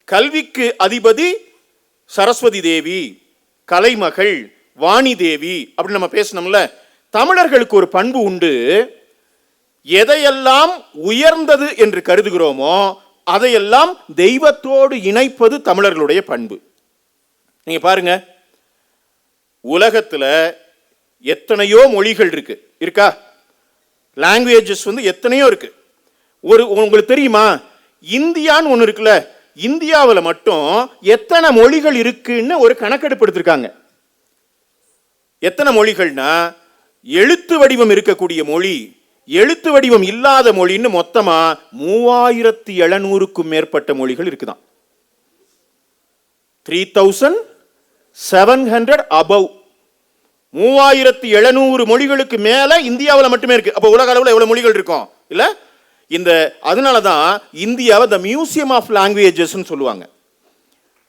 கல்விக்கு அதிபதி சரஸ்வதி தேவி, கலைமகள், வாணி தேவி அப்படின்னு நம்ம பேசணும்ல. தமிழர்களுக்கு ஒரு பண்பு உண்டு. எதையெல்லாம் உயர்ந்தது என்று கருதுகிறோமோ அதையெல்லாம் தெய்வத்தோடு இணைப்பது தமிழர்களுடைய பண்பு. நீங்க பாருங்க, உலகத்துல எத்தனையோ மொழிகள் இருக்கா? லாங்குவேஜஸ் எத்தனையோ இருக்கு. உங்களுக்கு தெரியுமா, இந்தியான்னு ஒன்று இருக்குல்ல, இந்தியாவில் மட்டும் எத்தனை மொழிகள் இருக்குன்னு ஒரு கணக்கெடுப்பு எடுத்திருக்காங்க. எத்தனை மொழிகள்னா, எழுத்து வடிவம் இருக்கக்கூடிய மொழி, எழுத்து வடிவம் இல்லாத மொழின்னு மொத்தமா 3700க்கும் மேற்பட்ட மொழிகள் இருக்குதான். 3700 above. 3700 மொழிகளுக்கு மேல இந்தியாவில் மட்டுமே இருக்கு. அப்ப உலக அளவில் எவ்வளவு மொழிகள் இருக்கும் இல்ல? அதனாலதான் இந்தியாவை தி மியூசியம் ஆஃப் லாங்குவேஜஸ் சொல்லுவாங்க.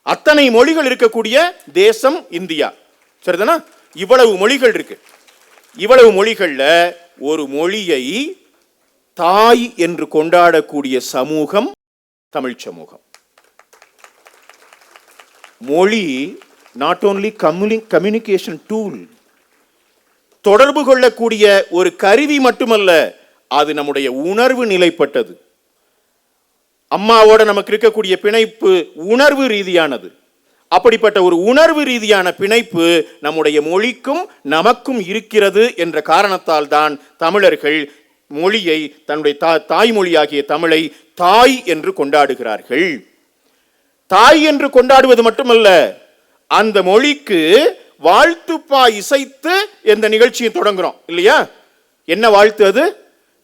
அத்தனை மொழிகள் இருக்கக்கூடிய தேசம் இந்தியா. சரிதானா? இவ்வளவு மொழிகள் இருக்கு. இவ்வளவு மொழிகள்ல ஒரு மொழியை தாய் என்று கொண்டாடக்கூடிய சமூகம் தமிழ் சமூகம். மொழி நாட் ஓன்லி கம்யூனிகேஷன் டூல், தொடர்பு கொள்ளக்கூடிய ஒரு கருவி மட்டுமல்ல, அது நம்முடைய உணர்வு நிலைப்பட்டது. அம்மாவோட நமக்கு இருக்கக்கூடிய பிணைப்பு உணர்வு ரீதியானது. அப்படிப்பட்ட ஒரு உணர்வு ரீதியான பிணைப்பு நம்முடைய மொழிக்கும் நமக்கும் இருக்கிறது என்ற காரணத்தால் தான் தமிழர்கள் மொழியை, தன்னுடைய தாய்மொழியாகிய தமிழை தாய் என்று கொண்டாடுகிறார்கள். தாய் என்று கொண்டாடுவது மட்டுமல்ல, அந்த மொழிக்கு வாழ்த்துப்பா இசைத்து எந்த நிகழ்ச்சியை தொடங்குறோம் இல்லையா? என்ன வாழ்த்து அது?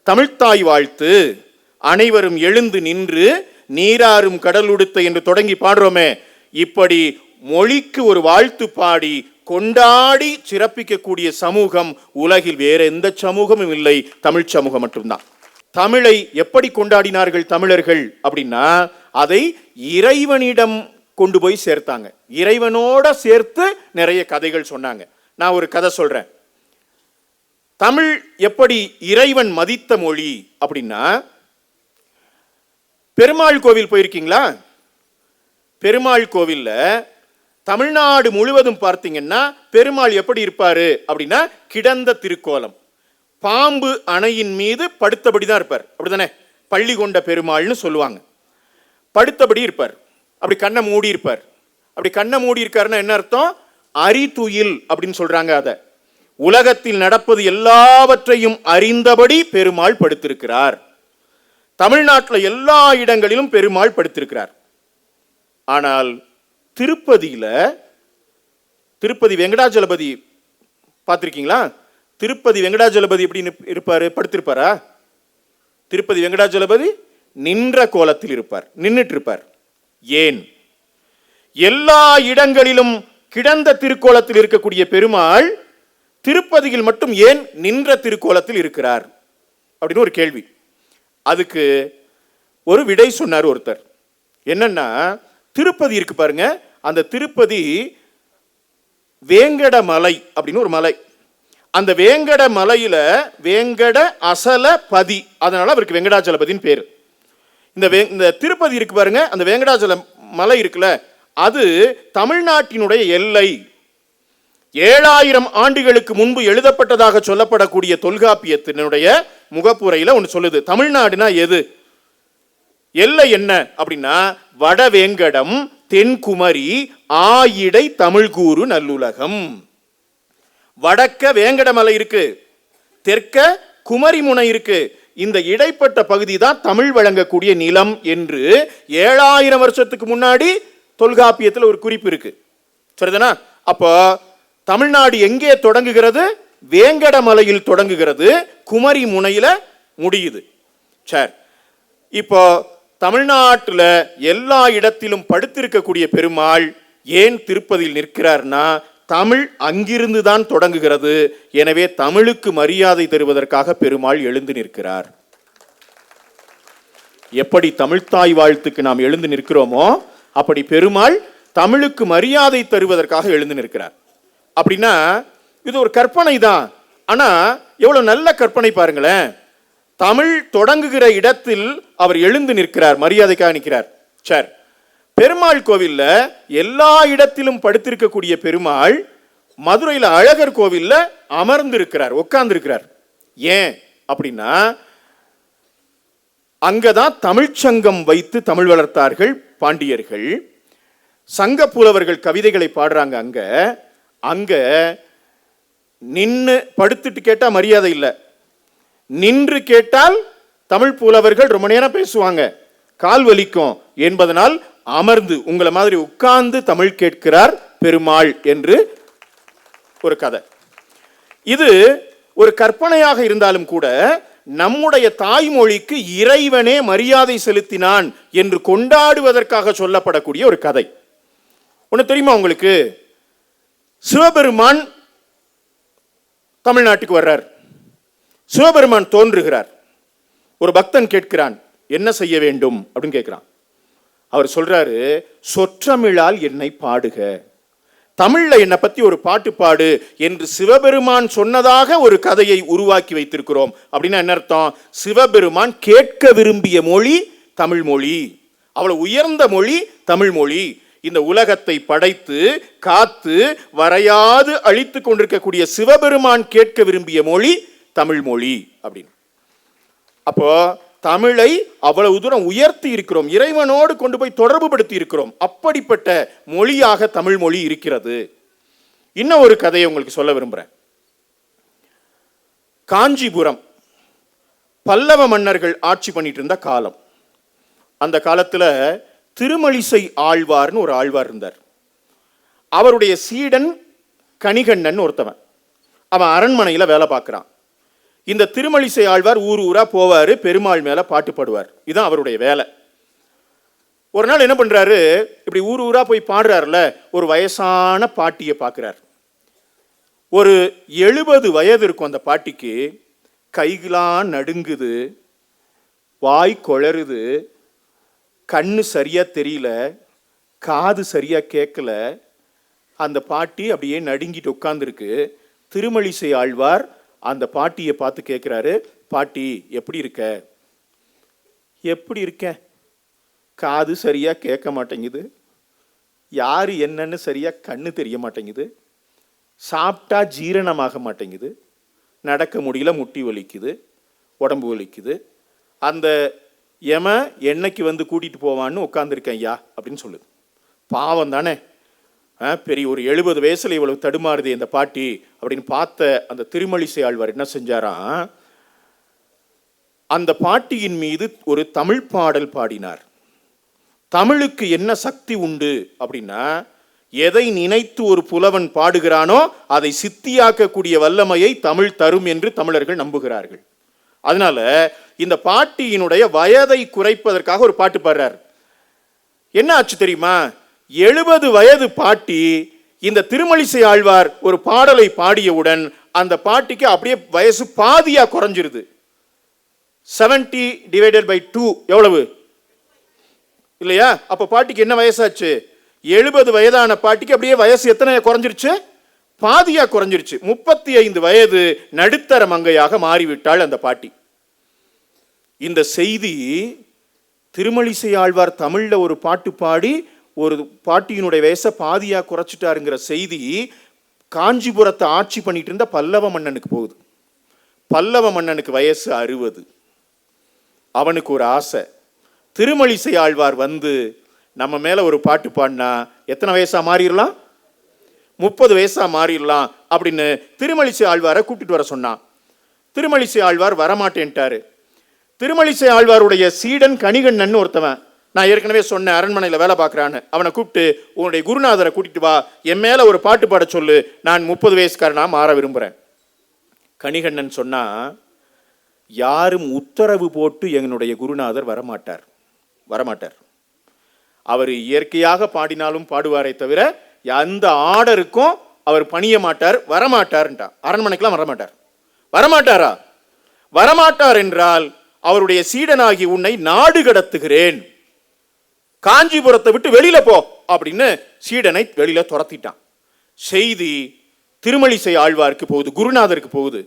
தமிழ்த்தாய் வாழ்த்து. அனைவரும் எழுந்து நின்று நீராறும் கடல் உடுத்த என்று தொடங்கி பாடுறோமே. இப்படி மொழிக்கு ஒரு வாழ்த்து பாடி கொண்டாடி சிறப்பிக்கக்கூடிய சமூகம் உலகில் வேற எந்த சமூகமும் இல்லை, தமிழ் சமூகம் மட்டும்தான். தமிழை எப்படி கொண்டாடினார்கள் தமிழர்கள் அப்படின்னா, அதை இறைவனிடம் கொண்டு போய் சேர்த்தாங்க. இறைவனோட சேர்த்து நிறைய கதைகள் சொன்னாங்க. நான் ஒரு கதை சொல்றேன். தமிழ் எப்படி இறைவன் மதித்த மொழி அப்படின்னா, பெருமாள் கோவில் போயிருக்கீங்களா? பெருமாள் கோவில்ல தமிழ்நாடு முழுவதும் பார்த்தீங்கன்னா பெருமாள் எப்படி இருப்பாரு அப்படின்னா, கிடந்த திருக்கோலம், பாம்பு அணையின் மீது படுத்தபடி தான் இருப்பார். அப்படிதானே? பள்ளி கொண்ட பெருமாள்னு சொல்லுவாங்க. படுத்தபடி இருப்பார். அப்படி கண்ணை மூடி இருப்பார். அப்படி கண்ணை மூடி இருக்காருன்னா என்ன அர்த்தம்? அறிதுயில் அப்படின்னு சொல்றாங்க. அத உலகத்தில் நடப்பது எல்லாவற்றையும் அறிந்தபடி பெருமாள் படுத்திருக்கிறார். தமிழ்நாட்டில் எல்லா இடங்களிலும் பெருமாள் படுத்திருக்கிறார். ஆனால் திருப்பதி வெங்கடாஜலபதி பார்த்திருக்கீங்களா? திருப்பதி வெங்கடாஜலபதி எப்படி இருப்பாரு? படுத்திருப்பாரா? திருப்பதி வெங்கடாஜலபதி நின்ற கோலத்தில் இருப்பார், நின்றுட்டு இருப்பார். ஏன்? எல்லா இடங்களிலும் கிடந்த திருக்கோலத்தில் இருக்கக்கூடிய பெருமாள் திருப்பதியில் மட்டும் ஏன் நின்ற திருக்கோலத்தில் இருக்கிறார் அப்படின்னு ஒரு கேள்வி. அதுக்கு ஒரு விடை சொன்னார் ஒருத்தர். என்னன்னா, திருப்பதி இருக்கு பாருங்க, அந்த திருப்பதி வேங்கட மலை அப்படின்னு ஒரு மலை. அந்த வேங்கட மலையில வேங்கட அசல பதி, அதனால அவருக்கு வெங்கடாஜலபதின்னு பேரு. இந்த திருப்பதி இருக்கு பாருங்க, அந்த வெங்கடாஜல மலை இருக்குல்ல, அது தமிழ்நாட்டினுடைய எல்லை. 7000 ஆண்டுகளுக்கு முன்பு எழுதப்பட்டதாக சொல்லப்படக்கூடிய தொல்காப்பியத்தினுடைய முகப்புரையில ஒன்று சொல்லுது, தமிழ்நாடுனா எது, எல்லை என்ன அப்படின்னா, வடவேங்கடம், தென்குமரி, ஆயிடை, தமிழ்கூறு, நல்லுலகம். வடக்க வேங்கடமலை இருக்கு, தெற்க குமரிமுனை இருக்கு. இந்த இடைப்பட்ட பகுதி தான் தமிழ் வழங்கக்கூடிய நிலம் என்று 7000 வருஷத்துக்கு முன்னாடி தொல்காப்பியத்தில் ஒரு குறிப்பு இருக்கு. சரிதானா? அப்போ தமிழ்நாடு எங்கே தொடங்குகிறது? வேங்கடமலையில் தொடங்குகிறது, குமரி முனையில முடியுது. சரி, இப்போ தமிழ்நாட்டில் எல்லா இடத்திலும் படுத்திருக்கக்கூடிய பெருமாள் ஏன் திருப்பதியில் நிற்கிறார்னா, தமிழ் அங்கிருந்து தான் தொடங்குகிறது. எனவே தமிழுக்கு மரியாதை தருவதற்காக பெருமாள் எழுந்து நிற்கிறார். எப்படி தமிழ்த்தாய் வாழ்த்துக்கு நாம் எழுந்து நிற்கிறோமோ அப்படி பெருமாள் தமிழுக்கு மரியாதை தருவதற்காக எழுந்து நிற்கிறார். அப்படின்னா இது ஒரு கற்பனை தான். ஆனா எவ்வளவு நல்ல கற்பனை பாருங்களேன். தமிழ் தொடங்குகிற இடத்தில் அவர் எழுந்து நிற்கிறார், மரியாதைக்காக நிற்கிறார். சரி, பெருமாள் கோவில்ல எல்லா இடத்திலும் படுத்திருக்கக்கூடிய பெருமாள் மதுரையில் அழகர் கோவில்ல அமர்ந்து இருக்கிறார், உட்கார்ந்து இருக்கிறார். ஏன் அப்படின்னா அங்கதான் தமிழ்ச்சங்கம் வைத்து தமிழ் வளர்த்தார்கள் பாண்டியர்கள். சங்க புலவர்கள் கவிதைகளை பாடுறாங்க. அங்க நின்று படுத்துட்டு கேட்டா மரியாதை இல்லை, நின்று கேட்டால் தமிழ் புலவர்கள் ரொம்ப நேரம் பேசுவாங்க, கால் வலிக்கும் என்பதனால் அமர்ந்து உங்களை மாதிரி உட்கார்ந்து தமிழ் கேட்கிறார் பெருமாள் என்று ஒரு கதை. இது ஒரு கற்பனையாக இருந்தாலும் கூட நம்முடைய தாய்மொழிக்கு இறைவனே மரியாதை செலுத்தினான் என்று கொண்டாடுவதற்காக சொல்லப்படக்கூடிய ஒரு கதை. ஒன்று தெரியுமா உங்களுக்கு? சிவபெருமான் தமிழ்நாட்டுக்கு வர்றார். சிவபெருமான் தோன்றுகிறார். ஒரு பக்தன் கேட்கிறான், என்ன செய்ய வேண்டும் அப்படின்னு கேட்கிறான். அவர் சொல்றாரு, சொற்றமிழால் என்னை பாடுக, தமிழ்ல என்னை பத்தி ஒரு பாட்டு பாடு என்று சிவபெருமான் சொன்னதாக ஒரு கதையை உருவாக்கி வைத்திருக்கிறோம். அப்படின்னா என்ன அர்த்தம்? சிவபெருமான் கேட்க விரும்பிய மொழி தமிழ் மொழி, அவ்வளவு உயர்ந்த மொழி தமிழ் மொழி. இந்த உலகத்தை படைத்து காத்து வரையாது அழித்து கொண்டிருக்கக்கூடிய சிவபெருமான் கேட்க விரும்பிய மொழி தமிழ் மொழி அப்படின்னு. அப்போ தமிழை அவ்வளவு தூரம் உயர்த்தி இருக்கிறோம், இறைவனோடு கொண்டு போய் தொடர்பு படுத்தி இருக்கிறோம். அப்படிப்பட்ட மொழியாக தமிழ் மொழி இருக்கிறது. இன்னும் ஒரு கதையை உங்களுக்கு சொல்ல விரும்புகிறேன். காஞ்சிபுரம் பல்லவ மன்னர்கள் ஆட்சி பண்ணிட்டு இருந்த காலம். அந்த காலத்தில் திருமழிசை ஆழ்வார்னு ஒரு ஆழ்வார் இருந்தார். அவருடைய சீடன் கணிகண்ணன் ஒருத்தவன். அவன் அரண்மனையில் வேலை பார்க்குறான். இந்த திருமழிசை ஆழ்வார் ஊர் ஊரா போவார், பெருமாள் மேல பாட்டு பாடுவார். இதுதான் அவருடைய வேலை. ஒரு நாள் என்ன பண்றாரு, இப்படி ஊர் ஊரா போய் பாடுறாருல, ஒரு வயசான பாட்டியை பார்க்கிறார். ஒரு 70 வயது இருக்கும் அந்த பாட்டிக்கு. கைகளாம் நடுங்குது, வாய் கொளறுது, கண்ணு சரியா தெரியல, காது சரியா கேட்கல. அந்த பாட்டி அப்படியே நடுங்கிட்டு உட்கார்ந்துருக்கு. திருமழிசை ஆழ்வார் அந்த பாட்டியை பார்த்து கேட்கிறாரு, பாட்டி எப்படி இருக்க? எப்படி இருக்க? காது சரியா கேட்க மாட்டேங்குது, யாரு என்னன்னு சரியா கண்ணு தெரிய மாட்டேங்குது, சாப்பிட்டா ஜீரணமாக மாட்டேங்குது, நடக்க முடியல, முட்டி வலிக்குது, உடம்பு வலிக்குது. அந்த எம என்னைக்கு வந்து கூட்டிட்டு போவான்னு உட்காந்துருக்கேன் ஐயா அப்படின்னு சொல்லுது. பாவம் தானே, பெரிய ஒரு 70 வயசுல இவ்வளவு தடுமாறுது இந்த பாட்டி அப்படின்னு பார்த்த அந்த திருமழிசை ஆழ்வார் என்ன செஞ்சாராம், அந்த பாட்டியின் மீது ஒரு தமிழ் பாடல் பாடினார். தமிழுக்கு என்ன சக்தி உண்டு அப்படின்னா, எதை நினைத்து ஒரு புலவன் பாடுகிறானோ அதை சித்தியாக்கக்கூடிய வல்லமையை தமிழ் தரும் என்று தமிழர்கள் நம்புகிறார்கள். அதனால இந்த பாட்டியினுடைய வயதை குறைப்பதற்காக ஒரு பாட்டு பாடுறார். என்ன ஆச்சு தெரியுமா? 70 வயது பாட்டி இந்த திருமழிசை ஆழ்வார் ஒரு பாடலை பாடியவுடன் அந்த பாட்டிக்கு அப்படியே வயசு பாதியா குறைஞ்சிருது. 70 டிவைடட் பை 2 எவ்வளவு இல்லையா? அப்ப பாட்டிக்கு என்ன வயசாச்சு? 70 வயதான பாட்டிக்கு அப்படியே வயசு எத்தனை குறைஞ்சிருச்சு? பாதியா குறைஞ்சிருச்சு. 35 வயது நடுத்தர மங்கையாக மாறிவிட்டாள் அந்த பாட்டி. இந்த செய்தி திருமழிசை ஆழ்வார் தமிழ்ல ஒரு பாட்டு பாடி ஒரு பாட்டியினுடைய வயசை பாதியா குறைச்சிட்டாருங்கிற செய்தி காஞ்சிபுரத்தை ஆட்சி பண்ணிட்டு இருந்த பல்லவ மன்னனுக்கு போகுது. பல்லவ மன்னனுக்கு வயசு 60. அவனுக்கு ஒரு ஆசை, திருமழிசை ஆழ்வார் வந்து நம்ம மேல ஒரு பாட்டு பாடினா எத்தனை வயசா மாறிடலாம்? 30 வயசா மாறிடலாம் அப்படின்னு திருமழிசை ஆழ்வாரை கூப்பிட்டு வர சொன்னான். திருமழிசை ஆழ்வார் வரமாட்டேன்ட்டாரு. திருமழிசை ஆழ்வாருடைய சீடன் கணிகண்ணன் ஒருத்தவன், நான் ஏற்கனவே சொன்ன அரண்மனையில் வேலை பார்க்குறான்னு, அவனை கூப்பிட்டு உன்னுடைய குருநாதரை கூட்டிட்டு வா, என் மேல ஒரு பாட்டு பாட சொல்லு, நான் 30 வயசுக்காரனா மாற விரும்புகிறேன். கணிகண்ணன் சொன்னா, யாரும் உத்தரவு போட்டு என்னுடைய குருநாதர் வரமாட்டார். அவர் இயற்கையாக பாடினாலும் பாடுவாரை தவிர எந்த ஆர்டருக்கும் அவர் பணிய மாட்டார், வரமாட்டார்ன்றான். அரண்மனைக்கெல்லாம் வரமாட்டாரா? வரமாட்டார் என்றால் அவருடைய சீடனாகி உன்னை நாடு கடத்துகிறேன், காஞ்சிபுரத்தை விட்டு வெளியில போ அப்படின்னு சீடனை வெளியில துரத்திட்டான். செய்தி திருமழிசை ஆழ்வாருக்கு போகுது, குருநாதருக்கு போகுது.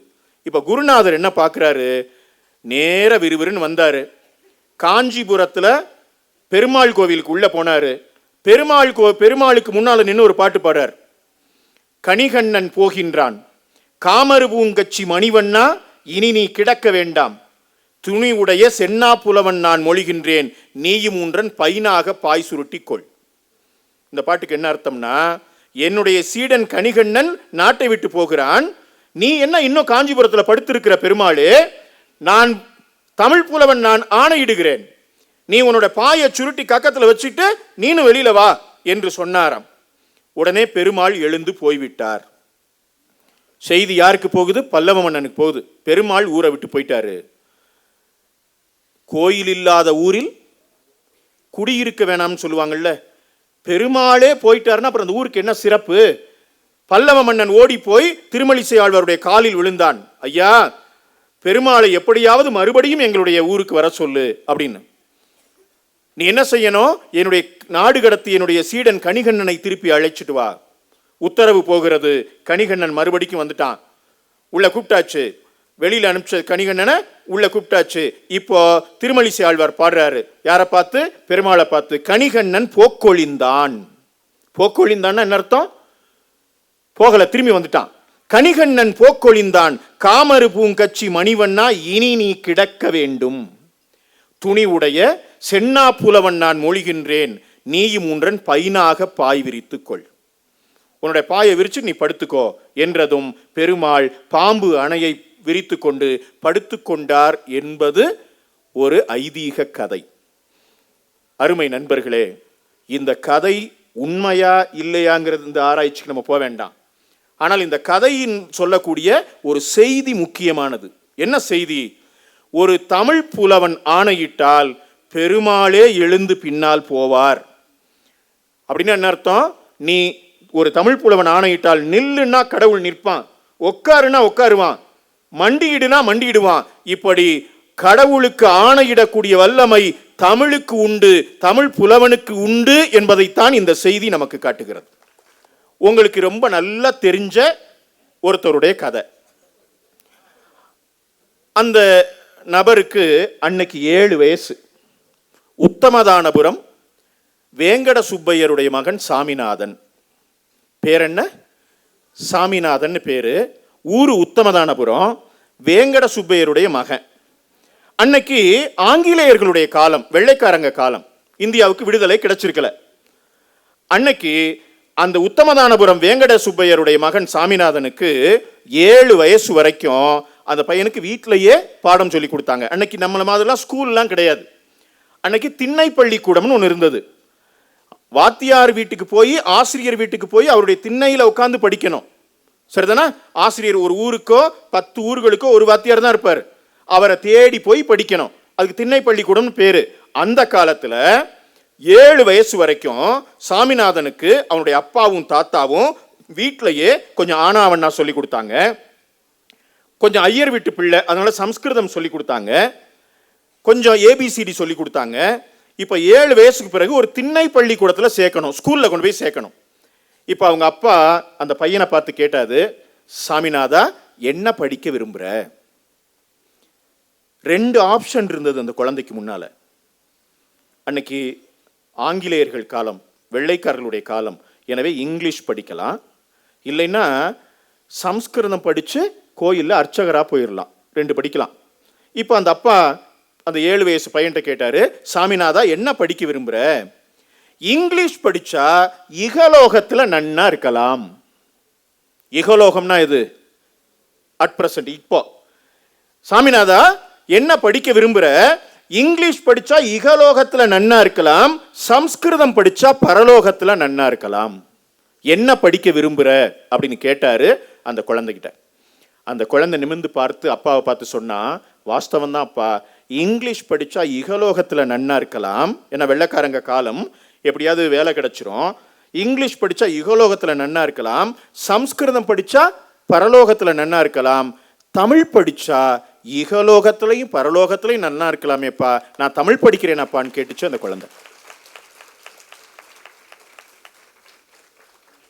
இப்ப குருநாதர் என்ன பார்க்கிறாரு, நேர விறுவிறுன்னு வந்தாரு. காஞ்சிபுரத்துல பெருமாள் கோவிலுக்கு உள்ள போனாரு. பெருமாளுக்கு முன்னால நின்று ஒரு பாட்டு பாடுறார். கணிகண்ணன் போகின்றான், காமரு பூங்கச்சி மணிவண்ணா இனி நீ கிடக்க வேண்டாம், துணி உடைய சென்னா புலவன் நான் மொழிகின்றேன், நீயும் ஊன்றன் பைனாக பாய் சுருட்டிக்கொள். இந்த பாட்டுக்கு என்ன அர்த்தம்னா, என்னுடைய சீடன் கணிகண்ணன் நாட்டை விட்டு போகிறான், நீ என்ன இன்னும் காஞ்சிபுரத்தில் படுத்திருக்கிற பெருமாளே, நான் தமிழ் புலவன், நான் ஆணையிடுகிறேன், நீ உன்னோட பாயை சுருட்டி கக்கத்தில் வச்சுட்டு நீனும் வெளியில வா என்று சொன்னாராம். உடனே பெருமாள் எழுந்து போய்விட்டார். செய்தி யாருக்கு போகுது? பல்லவ மன்னனுக்கு போகுது. பெருமாள் ஊரை விட்டு போயிட்டாரு. கோயில் இல்லாத ஊரில் குடியிருக்க வேணாம்னு சொல்லுவாங்கல்ல, பெருமாளே போயிட்டாருன்னா அப்புறம் அந்த ஊருக்கு என்ன சிறப்பு? பல்லவ மன்னன் ஓடி போய் திருமழிசை ஆழ்வாருடைய காலில் விழுந்தான், ஐயா பெருமாளை எப்படியாவது மறுபடியும் எங்களுடைய ஊருக்கு வர சொல்லு அப்படின்னு. நீ என்ன செய்யணும்? என்னுடைய நாடு கடத்தி என்னுடைய சீடன் கணிகண்ணனை திருப்பி அழைச்சிட்டு வா. உத்தரவு போகிறது. கணிகண்ணன் மறுபடிக்கும் வந்துட்டான். உள்ள கூப்பிட்டாச்சு. வெளியில அனுப்பிச்ச கணிகண்ணனை உள்ள கூப்பிட்டாச்சு. இப்போ திருமழிசை ஆழ்வார் பாடுறாரு. யாரை பார்த்து? பெருமாளை பார்த்து. கணிகண்ணன் போக்கொழிந்தான். போக்கொழிந்தான் என்ன அர்த்தம்? போகல, திரும்பி வந்துட்டான். கணிகண்ணன் போக்கொழிந்தான், காமரு பூங்கச்சி மணிவண்ணா இனி நீ கிடக்க வேண்டும், துணி உடைய சென்னா புலவன் நான் மொழிகின்றேன், நீயும் ஊன்றன் பைனாக பாய் விரித்துக்கொள். உன்னுடைய பாயை விரிச்சு நீ படுத்துக்கோ என்றதும் பெருமாள் பாம்பு அணையை விரித்து கொண்டு படுத்து கொண்டார் என்பது ஒரு ஐதீக கதை. அருமை நண்பர்களே, இந்த கதை உண்மையா இல்லையாங்கிறது இந்த ஆராய்ச்சிக்கு நம்ம போக வேண்டாம். ஆனால் இந்த கதையின் சொல்லக்கூடிய ஒரு செய்தி முக்கியமானது. என்ன செய்தி? ஒரு தமிழ் புலவன் ஆணையிட்டால் பெருமாளே எழுந்து பின்னால் போவார். அப்படின்னு என்ன அர்த்தம்? நீ ஒரு தமிழ் புலவன் ஆணையிட்டால் நில்லுன்னா கடவுள் நிற்பான், உட்காருன்னா உட்காருவான், மண்டியிடுனா மண்டியிடுவான். இப்படி கடவுளுக்கு ஆணையிடக்கூடிய வல்லமை தமிழுக்கு உண்டு, தமிழ் புலவனுக்கு உண்டு என்பதைத்தான் இந்த செய்தி நமக்கு காட்டுகிறது. உங்களுக்கு ரொம்ப நல்லா தெரிஞ்ச ஒருத்தருடைய கதை. அந்த நபருக்கு அன்னைக்கு 7 வயசு. உத்தமதானபுரம் வேங்கட சுப்பையருடைய மகன் சாமிநாதன். பேர் என்ன? சாமிநாதன் பேரு. ஊரு உத்தமதானபுரம், வேங்கட சுப்பையருடைய மகன். அன்னைக்கு ஆங்கிலேயர்களுடைய காலம், வெள்ளைக்காரங்க காலம், இந்தியாவுக்கு விடுதலை கிடைச்சிருக்கல. அன்னைக்கு அந்த உத்தமதானபுரம் வேங்கட சுப்பையருடைய மகன் சாமிநாதனுக்கு 7 வயசு வரைக்கும் அந்த பையனுக்கு வீட்டிலேயே பாடம் சொல்லி கொடுத்தாங்க. அன்னைக்கு நம்மள மாதிரிலாம் ஸ்கூல்லாம் கிடையாது. அன்னைக்கு திண்ணை பள்ளிக்கூடம்னு ஒன்று இருந்தது. வாத்தியார் வீட்டுக்கு போய், ஆசிரியர் வீட்டுக்கு போய் அவருடைய திண்ணையில் உட்காந்து படிக்கணும். சரிதானா? ஆசிரியர் ஒரு ஊருக்கோ 10 ஊர்களுக்கோ ஒரு வாத்தியார் தான் இருப்பார். அவரை தேடி போய் படிக்கணும். அதுக்கு திண்ணை பள்ளிக்கூடம்னு பேரு. அந்த காலத்துல 7 வயசு வரைக்கும் சாமிநாதனுக்கு அவனுடைய அப்பாவும் தாத்தாவும் வீட்டிலேயே கொஞ்சம் ஆனாவண்ணா சொல்லி கொடுத்தாங்க. கொஞ்சம் ஐயர் வீட்டு பிள்ளை, அதனால சம்ஸ்கிருதம் சொல்லி கொடுத்தாங்க. கொஞ்சம் ஏபிசிடி சொல்லி கொடுத்தாங்க. இப்போ 7 வயசுக்கு பிறகு ஒரு திண்ணை பள்ளிக்கூடத்தில் சேர்க்கணும், ஸ்கூலில் கொண்டு போய் சேர்க்கணும். இப்போ அவங்க அப்பா அந்த பையனை பார்த்து கேட்டாது, சாமிநாதா என்ன படிக்க விரும்புகிற? 2 ஆப்ஷன் இருந்தது அந்த குழந்தைக்கு முன்னால. அன்னைக்கு ஆங்கிலேயர்கள் காலம், வெள்ளைக்காரர்களுடைய காலம். எனவே இங்கிலீஷ் படிக்கலாம், இல்லைன்னா சம்ஸ்கிருதம் படித்து கோயிலில் அர்ச்சகராக போயிடலாம். 2 படிக்கலாம். இப்போ அந்த அப்பா அந்த 7 வயசு பையன்கிட்ட கேட்டாரு, சாமிநாதா என்ன படிக்க விரும்புகிற? இங்கிலீஷ் படித்தா இகலோகத்தில் நன்னா இருக்கலாம். இகலோகம்னா இது அட் பிரசன்ட், இப்போ. சாமிநாதா என்ன படிக்க விரும்புகிற? இங்கிலீஷ் படித்தா இகலோகத்தில் நன்னா இருக்கலாம், சம்ஸ்கிருதம் படித்தா பரலோகத்தில் நன்னா இருக்கலாம். என்ன படிக்க விரும்புகிற அப்படின்னு கேட்டாரு அந்த குழந்தைகிட்ட. அந்த குழந்தை நிமிர்ந்து பார்த்து அப்பாவை பார்த்து சொன்னா, வாஸ்தவம் தான் அப்பா, இங்கிலீஷ் படித்தா இகலோகத்தில் நன்னா இருக்கலாம், ஏன்னா வெள்ளைக்காரங்க காலம், எப்படியாவது வேலை கிடைச்சிரும். இங்கிலீஷ் படித்தா இகலோகத்தில் நன்னா இருக்கலாம், சம்ஸ்கிருதம் படித்தா பரலோகத்தில் நன்னா இருக்கலாம், தமிழ் படித்தா இகலோகத்திலையும் பரலோகத்திலையும் நன்னா இருக்கலாமேப்பா, நான் தமிழ் படிக்கிறேன் அப்பான்னு கேட்டுச்சு அந்த குழந்தை.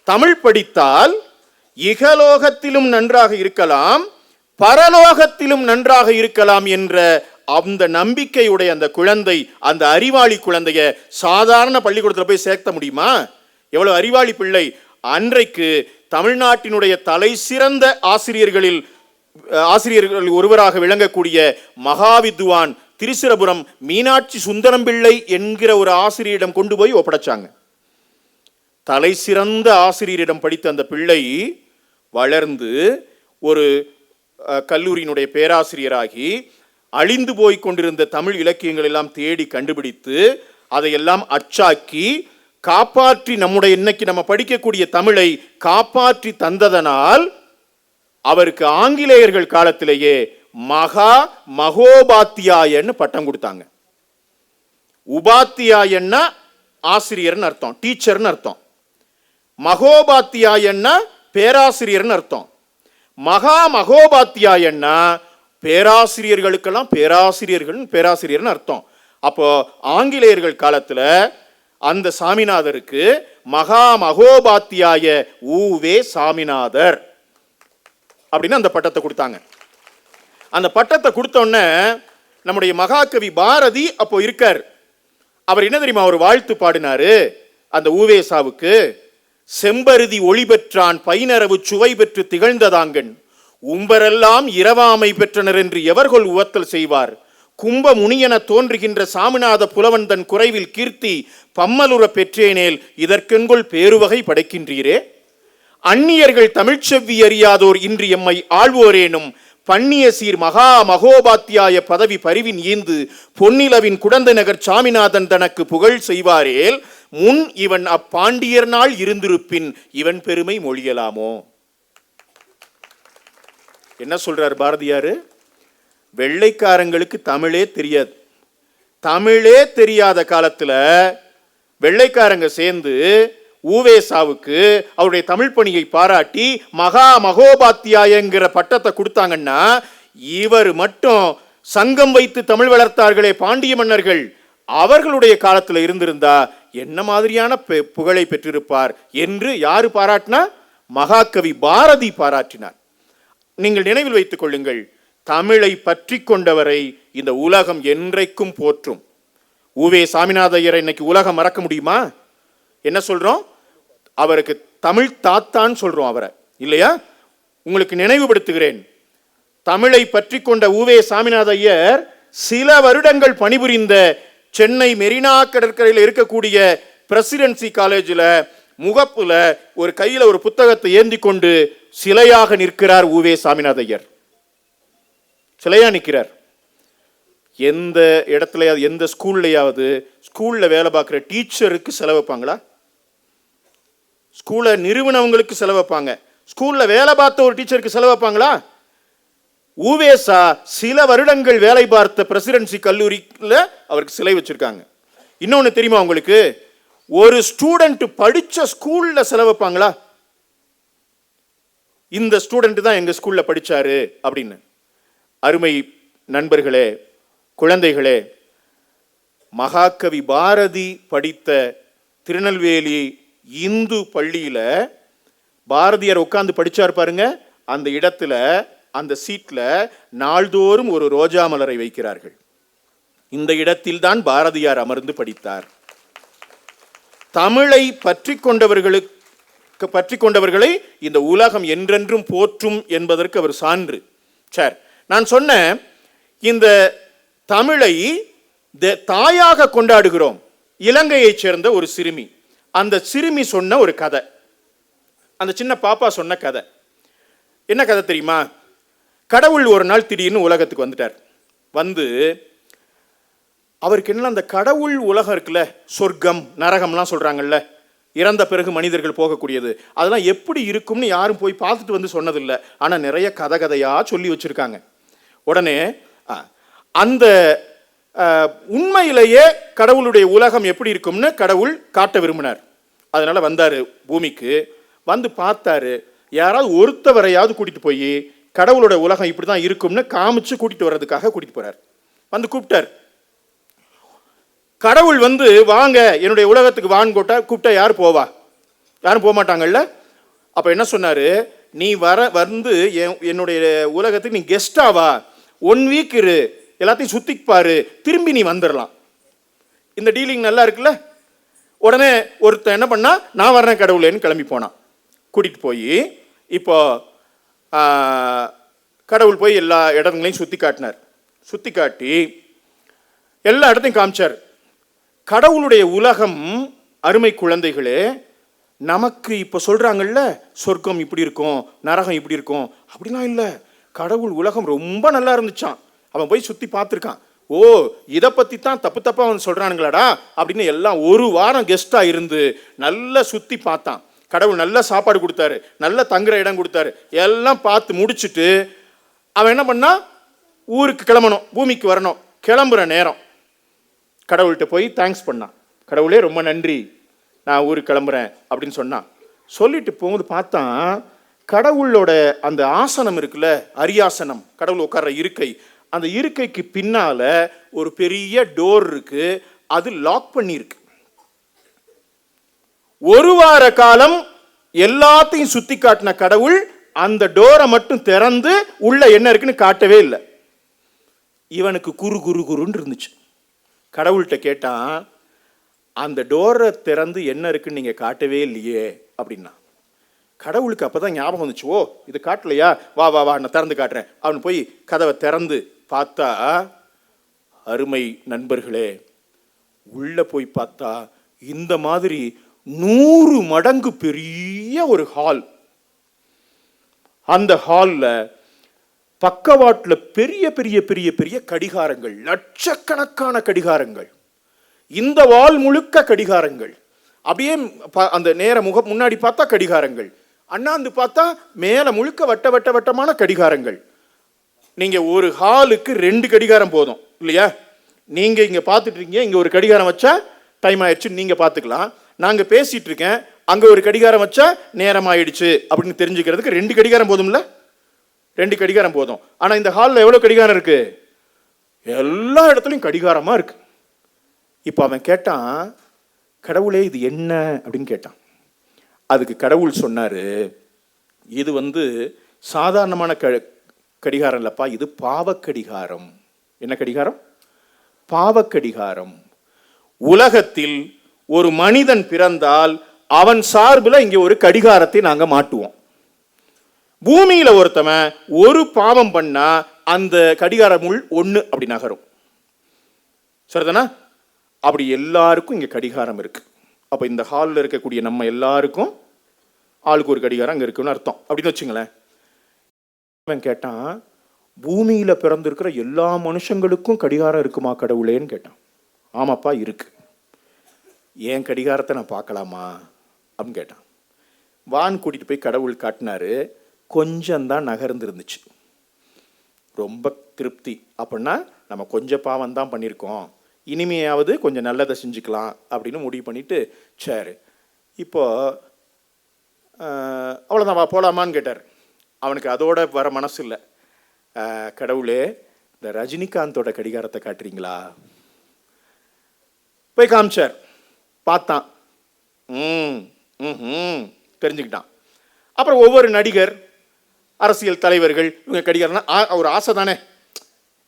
தமிழ் படித்தால் இகலோகத்திலும் நன்றாக இருக்கலாம், பரலோகத்திலும் நன்றாக இருக்கலாம் என்ற அந்த நம்பிக்கையுடைய அந்த குழந்தை, அந்த அறிவாளி குழந்தைய சாதாரண பள்ளிக்கூடத்தில் போய் சேர்த்த முடியுமா? எவ்வளவு அறிவாளி பிள்ளை! அன்றைக்கு தமிழ்நாட்டினுடைய தலை சிறந்த ஆசிரியர்கள் ஒருவராக விளங்கக்கூடிய மகாவித்வான் திருச்சிரபுரம் மீனாட்சி சுந்தரம் பிள்ளை என்கிற ஒரு ஆசிரியரிடம் கொண்டு போய் ஒப்படைச்சாங்க. தலை சிறந்த ஆசிரியரிடம் படித்த அந்த பிள்ளை வளர்ந்து ஒரு கல்லூரியினுடைய பேராசிரியராகி அழிந்து போய் கொண்டிருந்த தமிழ் இலக்கியங்கள் எல்லாம் தேடி கண்டுபிடித்து அதையெல்லாம் அச்சாக்கி காப்பாற்றி நம்முடைய இன்னைக்கு நம்ம படிக்கக்கூடிய தமிழை காப்பாற்றி தந்ததனால் அவருக்கு ஆங்கிலேயர்கள் காலத்திலேயே மகோபாத்தியாயன்னு பட்டம் கொடுத்தாங்க. உபாத்தியாயன்னா ஆசிரியர்னு அர்த்தம், டீச்சர்னு அர்த்தம். மகோபாத்தியாயன்னா பேராசிரியர்னு அர்த்தம். மகோபாத்தியாயன்னா பேராசிரியர்களுக்கெல்லாம் பேராசிரியர்னு அர்த்தம். அப்போ ஆங்கிலேயர்கள் காலத்துல அந்த சாமிநாதருக்கு மகோபாத்தியாய ஊவே சாமிநாதர் அப்படின்னு அந்த பட்டத்தை கொடுத்தாங்க. அந்த பட்டத்தை கொடுத்தோன்னே நம்முடைய மகாகவி பாரதி அப்போ இருக்கார். அவர் என்ன தெரியுமா ஒரு வாழ்த்து பாடினாரு அந்த ஊவேசாவுக்கு? செம்பருதி ஒளி பெற்றான் பைனரவு சுவை பெற்று திகழ்ந்ததாங்கன் உம்பரெல்லாம் இரவாமை பெற்றனர் என்று எவர்கள் உவத்தல் செய்வார். கும்ப முனியென தோன்றுகின்ற சாமிநாத புலவன் தன் குறைவில் கீர்த்தி பம்மலுற பெற்றேனேல் இதற்கென்கொள் பேருவகை படைக்கின்றீரே. அந்நியர்கள் தமிழ்ச்செவ்வி அறியாதோர் இன்று எம்மை ஆழ்வோரேனும் பன்னிய சீர் மகோபாத்தியாய பதவி பரிவின் ஈந்து பொன்னிலவின் குடந்த நகர் சாமிநாதன் தனக்கு புகழ் செய்வாரேல் முன் இவன் அப்பாண்டியர் நாள் இருந்திருப்பின் இவன் பெருமை மொழியலாமோ. என்ன சொல்றார் பாரதியாரு? வெள்ளைக்காரங்களுக்கு தமிழே தெரியாது. தமிழே தெரியாத காலத்துல வெள்ளைக்காரங்க சேர்ந்து ஊவேசாவுக்கு அவருடைய தமிழ் பணியை பாராட்டி மகோபாத்தியாயங்கிற பட்டத்தை கொடுத்தாங்கன்னா, இவர் மட்டும் சங்கம் வைத்து தமிழ் வளர்த்தார்களே பாண்டிய மன்னர்கள், அவர்களுடைய காலத்தில் இருந்திருந்தா என்ன மாதிரியான புகழை பெற்றிருப்பார் என்று யாரு பாராட்டினா? மகாகவி பாரதி பாராட்டினார். நீங்கள் நினைவில் வைத்துக் கொள்ளுங்கள், தமிழை பற்றி கொண்டவரை இந்த உலகம் என்றைக்கும் போற்றும். ஊவே சாமிநாதையரை இன்னைக்கு உலகம் மறக்க முடியுமா? என்ன சொல்றோம்? அவருக்கு தமிழ் தாத்தான் சொல்றோம் அவரை, இல்லையா? உங்களுக்கு நினைவுபடுத்துகிறேன், தமிழை பற்றி கொண்ட ஊவே சாமிநாத ஐயர் சில வருடங்கள் பணிபுரிந்த சென்னை மெரினா கடற்கரையில் இருக்கக்கூடிய பிரசிடென்சி காலேஜில் முகப்புல ஒரு கையில ஒரு புத்தகத்தை ஏந்தி கொண்டு சிலையாக நிற்கிறார் ஊவே சாமிநாத ஐயர். சிலையா நிற்கிறார். எந்த இடத்துலயாவது, எந்த ஸ்கூல்லையாவது, ஸ்கூல்ல வேலை பார்க்குற டீச்சருக்கு செலவு வைப்பாங்களா? ஸ்கூலை நிறுவனவங்களுக்கு செலவு வைப்பாங்க. ஸ்கூல்ல வேலை பார்த்த ஒரு டீச்சருக்கு செலவு வைப்பாங்களா? ஊவேசா சில வருடங்கள் வேலை பார்த்த பிரசிடென்சி கல்லூரியில் அவருக்கு சிலை வச்சிருக்காங்க. இன்னொன்று தெரியுமா உங்களுக்கு? ஒரு ஸ்டூடெண்ட் படிச்ச ஸ்கூல்ல செலவு வைப்பாங்களா? இந்த ஸ்டூடெண்ட் தான் எங்க ஸ்கூல்ல படிச்சாரு அப்படின்னு. அருமை நண்பர்களே, குழந்தைகளே, மகாகவி பாரதி படித்த திருநெல்வேலி இந்து பள்ளியில பாரதியார் உட்கார்ந்து படிச்சார் பாருங்க. அந்த இடத்துல, அந்த சீட்ல நாள்தோறும் ஒரு ரோஜா மலரை வைக்கிறார்கள். இந்த இடத்தில் தான் பாரதியார் அமர்ந்து படித்தார். தமிழை பற்றி கொண்டவர்களை இந்த உலகம் என்றென்றும் போற்றும் என்பதற்கு அவர் சான்று. சரி, நான் சொன்ன இந்த தமிழை தாயாக கொண்டாடுகிறோம். இலங்கையைச் சேர்ந்த ஒரு சிறுமி, அந்த சிறுமி சொன்ன ஒரு கதை, அந்த சின்ன பாப்பா சொன்ன கதை. என்ன கதை தெரியுமா? கடவுள் ஒரு நாள் திடீர்னு உலகத்துக்கு வந்துட்டார். வந்து அவருக்கு என்ன, அந்த கடவுள் உலகம் இருக்குல்ல, சொர்க்கம் நரகம்லாம் சொல்றாங்கல்ல, இறந்த பிறகு மனிதர்கள் போகக்கூடியது, அதெல்லாம் எப்படி இருக்கும்னு யாரும் போய் பார்த்துட்டு வந்து சொன்னதில்லை. ஆனால் நிறைய கதையா சொல்லி வச்சிருக்காங்க. உடனே அந்த உண்மையிலேயே கடவுளுடைய உலகம் எப்படி இருக்கும்னு கடவுள் காட்ட விரும்பினார். அதனால வந்தாரு பூமிக்கு. வந்து பார்த்தாரு, யாராவது ஒருத்தவரையாவது கூட்டிட்டு போய் கடவுளோட உலகம் இப்படிதான் இருக்கும்னு காமிச்சு கூட்டிட்டு வர்றதுக்காக கூட்டிட்டு போறார். வந்து கூப்பிட்டார். கடவுள் வந்து வாங்க என்னுடைய உலகத்துக்கு வான்னு கூப்பிட்டா யார் போவா? யாரும் போக மாட்டாங்கல்ல. அப்ப என்ன சொன்னாரு? நீ வந்து என்னுடைய உலகத்துக்கு நீ கெஸ்டாவா, 1 வீக் இரு, எல்லாத்தையும் சுத்திப்பாரு, திரும்பி நீ வந்துடலாம். இந்த டீலிங் நல்லா இருக்குல்ல. உடனே ஒருத்தன் என்ன பண்ணா, நான் வர்றேன் கடவுளேன்னு கிளம்பி போனான். கூட்டிட்டு போய் இப்போ கடவுள் போய் எல்லா இடங்களையும் சுத்தி காட்டினார். சுத்தி காட்டி எல்லா இடத்தையும் காமிச்சார். கடவுளுடைய உலகம் அருமை குழந்தைகளே, நமக்கு இப்ப சொல்றாங்கல்ல சொர்க்கம் இப்படி இருக்கும், நரகம் இப்படி இருக்கும், அப்படிலாம் இல்லை. கடவுள் உலகம் ரொம்ப நல்லா இருந்துச்சான். அவன் போய் சுத்தி பார்த்துருக்கான். ஓ, இதை பத்தி தான் தப்பு தப்பா அவன் சொல்றானுங்களாடா அப்படின்னு எல்லாம் ஒரு வாரம் கெஸ்டா இருந்து நல்லா சுத்தி பார்த்தான். கடவுள் நல்ல சாப்பாடு கொடுத்தாரு, நல்ல தங்குற இடம் கொடுத்தாரு. எல்லாம் பார்த்து முடிச்சுட்டு அவன் என்ன பண்ணா, ஊருக்கு கிளம்பணும், பூமிக்கு வரணும். கிளம்புற நேரம் கடவுள்கிட்ட போய் தேங்க்ஸ் பண்ணான். கடவுளே ரொம்ப நன்றி, நான் ஊருக்கு கிளம்புறேன் அப்படின்னு சொன்னான். சொல்லிட்டு போகும்போது பார்த்தான், கடவுளோட அந்த ஆசனம் இருக்குல்ல, அரியாசனம், கடவுள் உட்கார்ற இருக்கை, அந்த இருக்கைக்கு பின்னால ஒரு பெரிய டோர் இருக்கு. அது லாக் பண்ணியிருக்கு. ஒரு வார காலம் எல்லாத்தையும் சுத்தி காட்டின கடவுள் அந்த டோரை மட்டும் திறந்து உள்ள என்ன இருக்குன்னு காட்டவே இல்லை. இவனுக்கு குரு குரு குருன்னு இருந்துச்சு. கடவுள்கிட்ட கேட்டான், அந்த டோரை திறந்து என்ன இருக்குன்னு நீங்க காட்டவே இல்லையே அப்படின்னா. கடவுளுக்கு அப்பதான் ஞாபகம் வந்துச்சு, ஓ இது காட்டலையா, வா வா வா நான் திறந்து காட்டுறேன். அவன் போய் கதவை திறந்து பார்த்தா, அருமை நண்பர்களே, உள்ள போய் பார்த்தா இந்த மாதிரி 100 மடங்கு பெரிய ஒரு ஹால். அந்த ஹால்ல பக்கவாட்டுல பெரிய பெரிய பெரிய பெரிய கடிகாரங்கள், லட்சக்கணக்கான கடிகாரங்கள். இந்த வால் முழுக்க கடிகாரங்கள். அப்படியே அந்த நேர முன்னாடி பார்த்தா கடிகாரங்கள், அண்ணாந்து பார்த்தா மேல முழுக்க வட்ட வட்ட வட்டமான கடிகாரங்கள். நீங்க ஒரு ஹாலுக்கு 2 கடிகாரம் போதும் இல்லையா? நீங்க இங்க பார்த்துட்டு இருக்கீங்க, இங்க ஒரு கடிகாரம் வச்சா டைம் ஆயிடுச்சு நீங்க பார்த்துக்கலாம். நாங்க பேசிட்டு இருக்கேன், அங்க ஒரு கடிகாரம் வச்சா நேரம் ஆயிடுச்சு அப்படின்னு தெரிஞ்சுக்கிறதுக்கு 2 கடிகாரம் போதும்ல? 2 கடிகாரம் போதும். ஆனா இந்த ஹாலில் எவ்வளவு கடிகாரம் இருக்கு? எல்லா இடத்துலையும் கடிகாரமா இருக்கு. இப்ப அவன் கேட்டான், கடவுளே இது என்ன அப்படின்னு கேட்டான். அதுக்கு கடவுள் சொன்னாரு, இது சாதாரணமான கடிகாரம் இல்லப்பா, இது பாவக்கடிகாரம். என்ன கடிகாரம்? பாவக்கடிகாரம். உலகத்தில் ஒரு மனிதன் பிறந்தால் அவன் சார்பில் இங்கே ஒரு கடிகாரத்தை நாங்க மாட்டுவோம். பூமியில ஒருத்தவன் ஒரு பாவம் பண்ணா அந்த கடிகாரம் உள் 1 அப்படி நகரும். சரிதானா? அப்படி எல்லாருக்கும் இங்க கடிகாரம் இருக்கு. அப்ப இந்த ஹாலில் இருக்கக்கூடிய நம்ம எல்லாருக்கும் ஆளுக்கு ஒரு கடிகாரம் அங்க இருக்குன்னு அர்த்தம் அப்படின்னு வச்சுங்களேன். அவன் கேட்டான், பூமியில பிறந்திருக்கிற எல்லா மனுஷங்களுக்கும் கடிகாரம் இருக்குமா கடவுளேன்னு கேட்டான். ஆமாப்பா இருக்கு. ஏன் கடிகாரத்தை நான் பார்க்கலாமா அப்படின்னு கேட்டான். வான் கூட்டிட்டு போய் கடவுள் காட்டினாரு. கொஞ்சம்தான் நகர்ந்து இருந்துச்சு. ரொம்ப திருப்தி. அப்படின்னா நம்ம கொஞ்சம் பாவம் தான் பண்ணியிருக்கோம், இனிமையாவது கொஞ்சம் நல்லதை செஞ்சுக்கலாம் அப்படின்னு முடிவு பண்ணிட்டு, சரி இப்போ அவ்வளோதான் வா போகலாமான்னு கேட்டார். அவனுக்கு அதோட வர மனசு இல்லை. கடவுளே, இந்த ரஜினிகாந்தோட கடிகாரத்தை காட்டுறீங்களா? போய் காமிச்சார். பார்த்தான், தெரிஞ்சுக்கிட்டான். அப்புறம் ஒவ்வொரு நடிகர், அரசியல் தலைவர்கள், இவங்க கடிகாரம்னா ஒரு ஆசை தானே,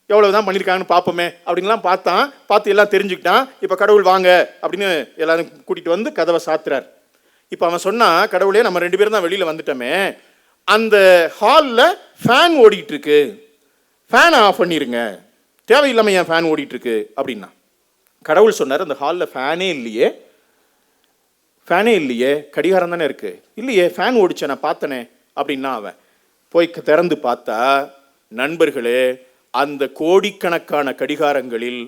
எவ்வளவுதான் பண்ணியிருக்காங்கன்னு பார்ப்போமே அப்படின்லாம் பார்த்தான். பார்த்து எல்லாம் தெரிஞ்சுக்கிட்டான். இப்போ கடவுள் வாங்க அப்படின்னு எல்லாரும் கூட்டிட்டு வந்து கதவை சாத்துறார். இப்போ அவன் சொன்னா, கடவுளே நம்ம 2 பேரும் தான் வெளியில வந்துட்டோமே, அந்த ஹாலில் ஃபேன் ஓடிட்டு இருக்கு, ஃபேனை ஆஃப் பண்ணிருங்க, தேவையில்லாம ஏன் ஃபேன் ஓடிட்டு இருக்கு அப்படின்னா. கடவுள் சொன்னார், அந்த ஹாலில் ஃபேனே இல்லையே. ஃபேனே இல்லையே, கடிகாரம் தானே இருக்கு. இல்லையே, ஃபேன் ஓடிச்சேன் நான் பார்த்தனே அப்படின்னா. அவன் போய் திறந்து பார்த்தா, நண்பர்களே, அந்த கோடிக்கணக்கான கடிகாரங்களில்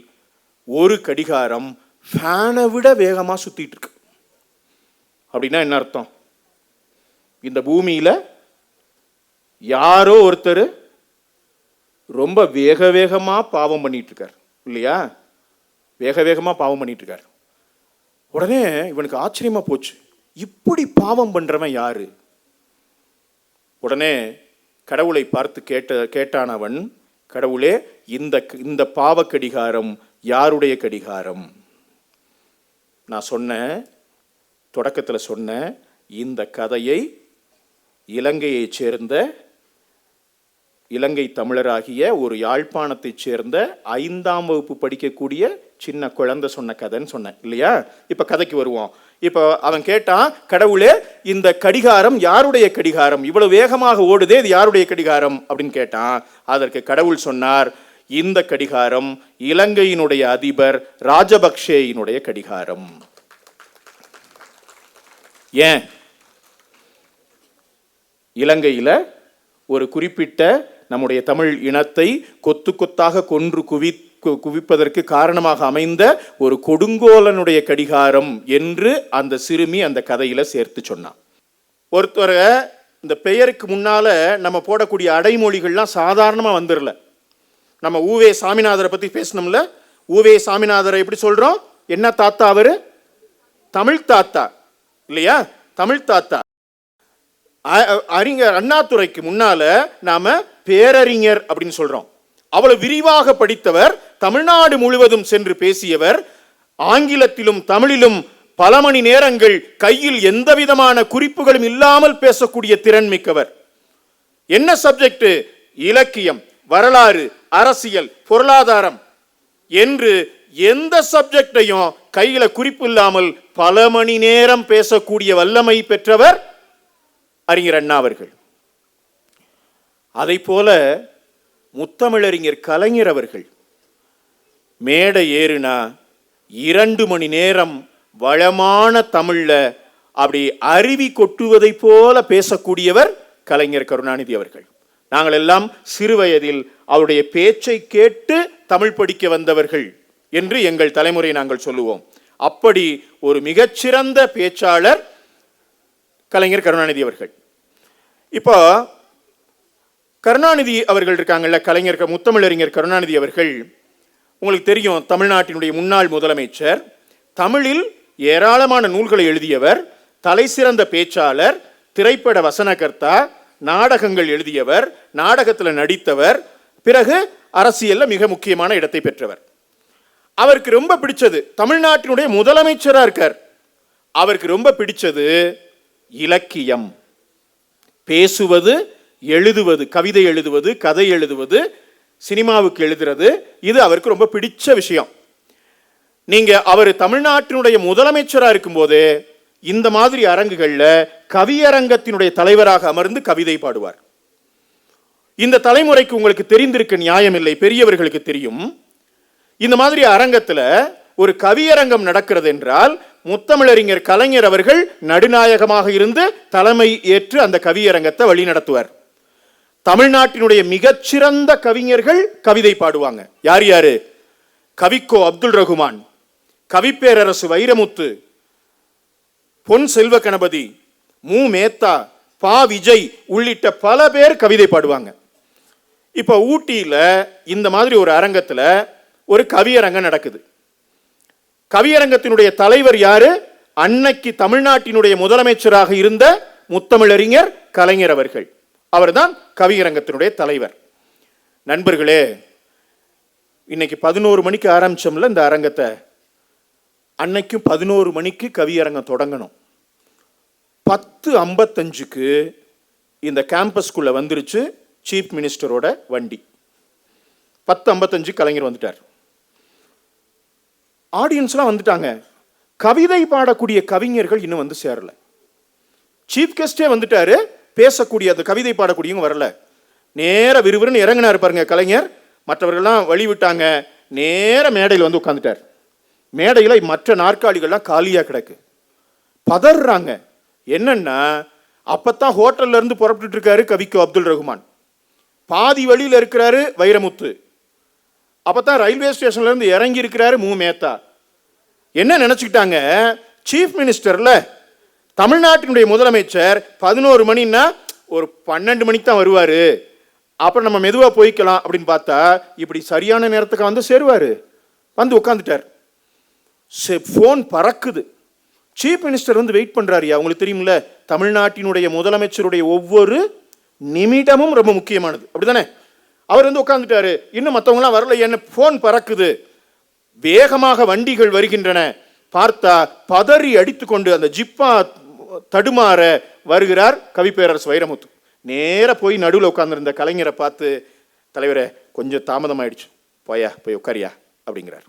ஒரு கடிகாரம் ஃபேனை விட வேகமா சுத்திட்டு இருக்கு. அப்படின்னா என்ன அர்த்தம்? இந்த பூமியில யாரோ ஒருத்தர் ரொம்ப வேக வேகமா பாவம் பண்ணிட்டு இருக்கார் இல்லையா? வேக வேகமா பாவம் பண்ணிட்டு இருக்கார். உடனே இவனுக்கு ஆச்சரியமா போச்சு, இப்படி பாவம் பண்றவன் யாரு? உடனே கடவுளை பார்த்து கேட்டான் அவன், கடவுளே, இந்த பாவ கடிகாரம் யாருடைய கடிகாரம்? நான் சொன்னேன், தொடக்கத்தில் சொன்னேன், இந்த கதையை இலங்கையைச் சேர்ந்த இலங்கை தமிழராகிய ஒரு யாழ்ப்பாணத்தைச் சேர்ந்த 5ஆம் வகுப்பு படிக்கக்கூடிய சின்ன குழந்தை சொன்ன கதைன்னு சொன்னேன் இல்லையா? இப்ப கதைக்கு வருவோம். இப்ப அவன் கேட்டான், கடவுளே இந்த கடிகாரம் யாருடைய கடிகாரம், இவ்வளவு வேகமாக ஓடுதே, இது யாருடைய கடிகாரம் அப்படின்னு கேட்டான். அதற்கு கடவுள் சொன்னார், இந்த கடிகாரம் இலங்கையினுடைய அதிபர் ராஜபக்சேயினுடைய கடிகாரம். ஏன்? இலங்கையில ஒரு குறிப்பிட்ட நம்முடைய தமிழ் இனத்தை கொத்து கொத்தாக கொன்று குவிப்பதற்கு காரணமாக அமைந்த ஒரு கொடுங்கோலனுடைய கடிகாரம் என்று அந்த சிறுமி அந்த கதையில சேர்த்து சொன்னான். ஒருத்தர இந்த பெயருக்கு முன்னால நம்ம போடக்கூடிய அடைமொழிகள்லாம் சாதாரணமா வந்துடல. நம்ம ஊவே சாமிநாதரை பத்தி பேசணும்ல. ஊவே சாமிநாதரை எப்படி சொல்றோம்? என்ன தாத்தா அவரு? தமிழ் தாத்தா இல்லையா? தமிழ் தாத்தா. அறிஞர் அண்ணாதுரைக்கு முன்னால நாம பேரறிஞர் அப்படின்னு சொல்றோம். அவ்வளவு விரிவாக படித்தவர், தமிழ்நாடு முழுவதும் சென்று பேசியவர், ஆங்கிலத்திலும் தமிழிலும் பல மணி நேரங்கள் கையில் எந்த விதமான குறிப்புகளும் இல்லாமல் பேசக்கூடிய திறன் மிக்கவர். என்ன சப்ஜெக்ட்? இலக்கியம், வரலாறு, அரசியல், பொருளாதாரம் என்று எந்த சப்ஜெக்டையும் கையில குறிப்பு இல்லாமல் பல மணி நேரம் பேசக்கூடிய வல்லமை பெற்றவர் அறிஞர் அண்ணா அவர்கள். அதை போல முத்தமிழறிஞர் கலைஞர் அவர்கள் மேடை ஏறுனா 2 மணி நேரம் வளமான தமிழ்ல அப்படி அருவி கொட்டுவதை போல பேசக்கூடியவர் கலைஞர் கருணாநிதி அவர்கள். நாங்கள் எல்லாம் சிறு வயதில் அவருடைய பேச்சை கேட்டு தமிழ் படிக்க வந்தவர்கள் என்று எங்கள் தலைமுறை நாங்கள் சொல்லுவோம். அப்படி ஒரு மிகச்சிறந்த பேச்சாளர் கலைஞர் கருணாநிதி அவர்கள். இப்போ கருணாநிதி அவர்கள் இருக்காங்கல்ல, கலைஞர் முத்தமிழறிஞர் கருணாநிதி அவர்கள் உங்களுக்கு தெரியும், தமிழ்நாட்டினுடைய முன்னாள் முதலமைச்சர், தமிழில் ஏராளமான நூல்களை எழுதியவர், தலை சிறந்த பேச்சாளர், திரைப்பட வசனகர்த்தா, நாடகங்கள் எழுதியவர், நாடகத்தில் நடித்தவர், பிறகு அரசியல்ல மிக முக்கியமான இடத்தை பெற்றவர். அவருக்கு ரொம்ப பிடிச்சது, தமிழ்நாட்டினுடைய முதலமைச்சராக இருக்கார், அவருக்கு ரொம்ப பிடிச்சது இலக்கியம், பேசுவது, எழுதுவது, கவிதை எழுதுவது, கதை எழுதுவது, சினிமாவுக்கு எழுதுறது, இது அவருக்கு ரொம்ப பிடிச்ச விஷயம். நீங்க அவர் தமிழ்நாட்டினுடைய முதலமைச்சராக இருக்கும்போது இந்த மாதிரி அரங்குகள்ல கவியரங்கத்தினுடைய தலைவராக அமர்ந்து கவிதை பாடுவார். இந்த தலைமுறைக்கு உங்களுக்கு தெரிந்திருக்க நியாயம் இல்லை, பெரியவர்களுக்கு தெரியும். இந்த மாதிரி அரங்கத்துல ஒரு கவியரங்கம் நடக்கிறது என்றால் முத்தமிழறிஞர் கலைஞர் அவர்கள் நடுநாயகமாக இருந்து தலைமை ஏற்று அந்த கவியரங்கத்தை வழி நடத்துவார். தமிழ்நாட்டினுடைய மிகச்சிறந்த கவிஞர்கள் கவிதை பாடுவாங்க. யார் யாரு? கவிக்கோ அப்துல் ரகுமான், கவிப்பேரரசு வைரமுத்து, பொன் செல்வ கணபதி, மு மேத்தா, பா விஜய் உள்ளிட்ட பல பேர் கவிதை பாடுவாங்க. இப்ப ஊட்டியில இந்த மாதிரி ஒரு அரங்கத்துல ஒரு கவியரங்கம் நடக்குது. கவியரங்கத்தினுடைய தலைவர் யாரு? அன்னைக்கு தமிழ்நாட்டினுடைய முதலமைச்சராக இருந்த முத்தமிழறிஞர் கலைஞர் அவர்கள். அவர்தான் கவியரங்கத்தினுடைய தலைவர். நண்பர்களே, இன்னைக்கு 11 மணிக்கு ஆரம்பிச்சோம்ல இந்த அரங்கத்தை, அன்னைக்கும் 11 மணிக்கு கவியரங்கம் தொடங்கணும். 10:55க்கு இந்த கேம்பஸ்குள்ள வந்துருச்சு சீஃப் மினிஸ்டரோட வண்டி. 10:55 கலைஞர் வந்துட்டார். ஆடியன்ஸ்லாம் வந்துட்டாங்க. கவிதை பாடக்கூடிய கவிஞர்கள் இன்னும் வந்து சேரல. சீஃப் கெஸ்டே வந்துட்டாரு, பேசக்கூடிய அந்த கவிதை பாடக்கூடியவங்க வரல. நேர விறுவிறுன்னு இறங்கினார் பாருங்க கலைஞர். மற்றவர்கள்லாம் வழி விட்டாங்க. நேர மேடையில் வந்து உட்கார்ந்துட்டார். மேடையில் மற்ற நாற்காலிகள்லாம் காலியா கிடக்கு. பதறாங்க. என்னன்னா, அப்பத்தான் ஹோட்டல்ல இருந்து புறப்பட்டு இருக்காரு கவிக்கோ அப்துல் ரகுமான், பாதி வழியில் இருக்கிறாரு வைரமுத்து, அப்பதான் ரயில்வே ஸ்டேஷன்ல இருந்து இறங்கி இருக்கிறாரு மு மேத்தா. என்ன நினைச்சுக்கிட்டாங்க, சீஃப் மினிஸ்டர்ல தமிழ்நாட்டினுடைய முதலமைச்சர் 11 மணின்னா ஒரு 12 மணிக்கு தான் வருவாரு, அப்புறம் நம்ம மெதுவா போய்க்கலாம் அப்படின்னு பார்த்தா இப்படி சரியான நேரத்துக்கு வந்து சேருவாரு. வந்து உட்காந்துட்டார். போன் பறக்குது. சீஃப் மினிஸ்டர் வந்து வெயிட் பண்றாரு. உங்களுக்கு தெரியும்ல, தமிழ்நாட்டினுடைய முதலமைச்சருடைய ஒவ்வொரு நிமிடமும் ரொம்ப முக்கியமானது, அப்படிதானே? அவர் வந்து உட்கார்ந்துட்டாரு. இன்னும் மற்றவங்களாம் வரல. என்ன போன் பறக்குது. வேகமாக வண்டிகள் வருகின்றன. பார்த்தா பதறி அடித்துக்கொண்டு அந்த ஜிப்பா தடுமாற வருகிறார் கவிப்பேரரசு வைரமுத்து. நேர போய் நடுவில் உட்கார்ந்துருந்த கலைஞரை பார்த்து, தலைவரே கொஞ்சம் தாமதமாயிடுச்சு, போய் உட்காரியா அப்படிங்கிறார்.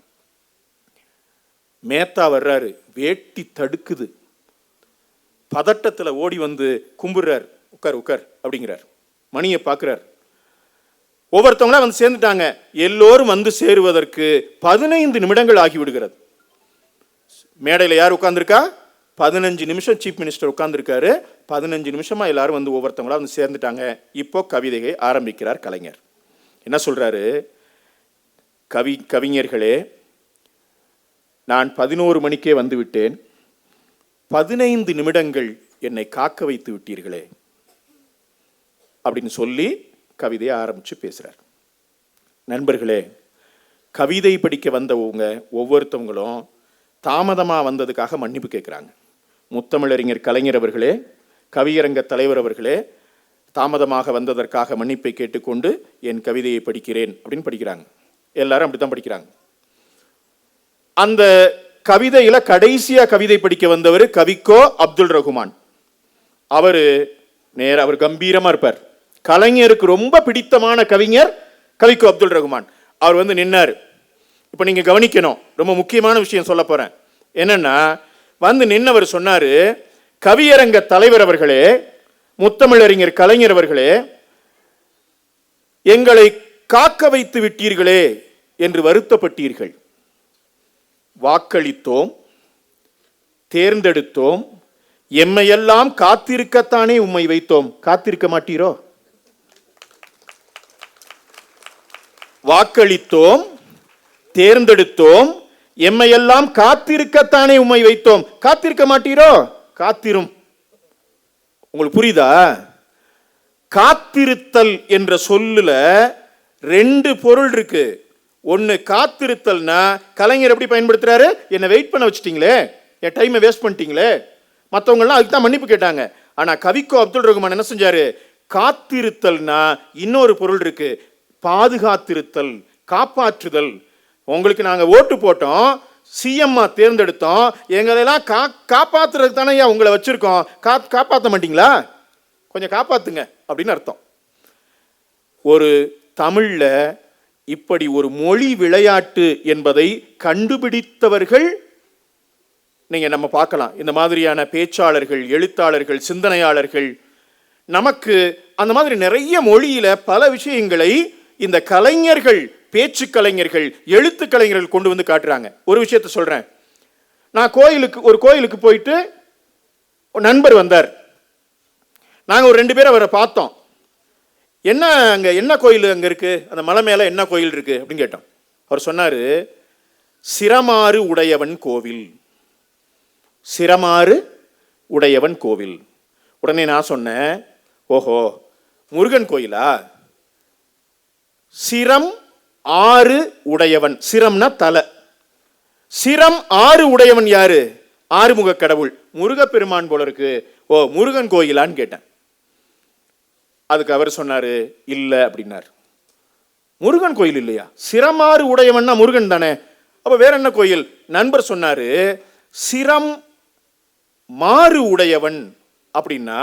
மேத்தா வர்றாரு, வேட்டி தடுக்குது, பதட்டத்தில் ஓடி வந்து கும்பிடுறார், உட்கார் உட்கார் அப்படிங்கிறார். மணியை பார்க்கிறார், ஒவ்வொருத்தவங்களா வந்து சேர்ந்துட்டாங்க. எல்லோரும் வந்து சேருவதற்கு 15 நிமிடங்கள் ஆகிவிடுகிறது. மேடையில் யார் உட்கார்ந்துருக்கா? 15 நிமிஷம் சீஃப் மினிஸ்டர் உட்கார்ந்துருக்காரு. 15 நிமிஷமா எல்லாரும் வந்து ஒவ்வொருத்தவங்களா வந்து சேர்ந்துட்டாங்க. இப்போ கவிதையை ஆரம்பிக்கிறார் கலைஞர். என்ன சொல்றாரு? கவிஞர்களே, நான் 11 மணிக்கே வந்து விட்டேன், 15 நிமிடங்கள் என்னை காக்க வைத்து விட்டீர்களே அப்படின்னு சொல்லி கவிதையை ஆரம்பிச்சு பேசுறார். நண்பர்களே, கவிதை படிக்க வந்தவங்க ஒவ்வொருத்தவங்களும் தாமதமா வந்ததுக்காக மன்னிப்பு கேட்கிறாங்க. முத்தமிழறிஞர் கலைஞர் அவர்களே, கவியரங்க தலைவர் அவர்களே, தாமதமாக வந்ததற்காக மன்னிப்பை கேட்டுக்கொண்டு என் கவிதையை படிக்கிறேன் அப்படின்னு படிக்கிறாங்க. எல்லாரும் அப்படித்தான் படிக்கிறாங்க. அந்த கவிதையில கடைசியா கவிதை படிக்க வந்தவர் கவிக்கோ அப்துல் ரகுமான். அவர் கம்பீரமா இருப்பார். கலைஞருக்கு ரொம்ப பிடித்தமான கவிஞர் கவிக்கோ அப்துல் ரகுமான். அவர் வந்து நின்னார். இப்ப நீங்க கவனிக்கணும், ரொம்ப முக்கியமான விஷயம் சொல்ல போறேன். என்னன்னா, வந்து நின்னவர் சொன்னாரு, கவியரங்க தலைவர் அவர்களே, முத்தமிழறிஞர் கலைஞர் அவர்களே, எங்களை காக்க வைத்து விட்டீர்களே என்று வருத்தப்பட்டீர்கள். வாக்களித்தோம், தேர்ந்தெடுத்தோம், எம்மையெல்லாம் காத்திருக்கத்தானே உம்மை வைத்தோம். காத்திருக்க மாட்டீரோ? வாக்களித்தோம், தேர்ந்தெடுத்தோம், எம்மையெல்லாம் காத்திருக்கத்தானே உம்மை வைத்தோம். காத்திருக்க மாட்டீரோ? காத்திரும். உங்களுக்கு புரியுதா? காத்திருத்தல் என்ற சொல்லுல 2 பொருள் இருக்கு. ஒன்னு, காத்திருத்தல்னா கலைஞர் எப்படி பயன்படுத்துறாரு? என்னை வெயிட் பண்ண வச்சுட்டீங்களே, என் டைமை வேஸ்ட் பண்ணிட்டீங்களே. மற்றவங்கலாம் அதுக்கு தான் மன்னிப்பு கேட்டாங்க. ஆனா கவிக்கோ அப்துல் ரகுமான் என்ன செஞ்சாரு? காத்திருத்தல்னா இன்னொரு பொருள் இருக்கு, பாதுகாத்திருத்தல், காப்பாற்றுதல். உங்களுக்கு நாங்க ஓட்டு போட்டோம், சிஎம்மா தேர்ந்தெடுத்தோம், எங்களெல்லாம் காப்பாத்துறதுக்கு தானே உங்களை வச்சிருக்கோம். காப்பாற்ற மாட்டீங்களா? கொஞ்சம் காப்பாத்துங்க அப்படின்னு அர்த்தம். ஒரு தமிழ்ல இப்படி ஒரு மொழி விளையாட்டு என்பதை கண்டுபிடித்தவர்கள் நீங்க நம்ம பார்க்கலாம். இந்த மாதிரியான பேச்சாளர்கள், எழுத்தாளர்கள், சிந்தனையாளர்கள், நமக்கு அந்த மாதிரி நிறைய மொழியில பல விஷயங்களை இந்த கலைஞர்கள், பேச்சு கலைஞர்கள், எழுத்து கலைஞர்கள் கொண்டு வந்து காட்டுறாங்க. ஒரு விஷயத்தை சொல்றேன். நான் ஒரு கோயிலுக்கு போயிட்டு நண்பர் வந்தார். நாங்க ஒரு 2 பேர் அவரை பார்த்தோம். அங்க என்ன கோயில் அங்க இருக்கு, அந்த மலை மேல என்ன கோயில் இருக்கு அப்படின்னு கேட்டோம். அவர் சொன்னாரு, சிரமாறு உடையவன் கோவில். சிரமாறு உடையவன் கோவில். உடனே நான் சொன்னேன், ஓஹோ முருகன் கோயிலா? சிரம் 6 உடையவன். சிரம்னா தலை. சிரம் 6 உடையவன் யாரு? ஆறுமுக கடவுள், முருகப்பெருமான் போல இருக்கு. ஓ முருகன் கோயிலான்னு கேட்டேன். அதுக்கு அவர் சொன்னாரு, இல்ல அப்படின்னார். முருகன் கோயில் இல்லையா? சிரம் 6 உடையவன்னா முருகன் தானே, அப்ப வேற என்ன கோயில்? நண்பர் சொன்னாரு, சிரம் மாறு உடையவன் அப்படின்னா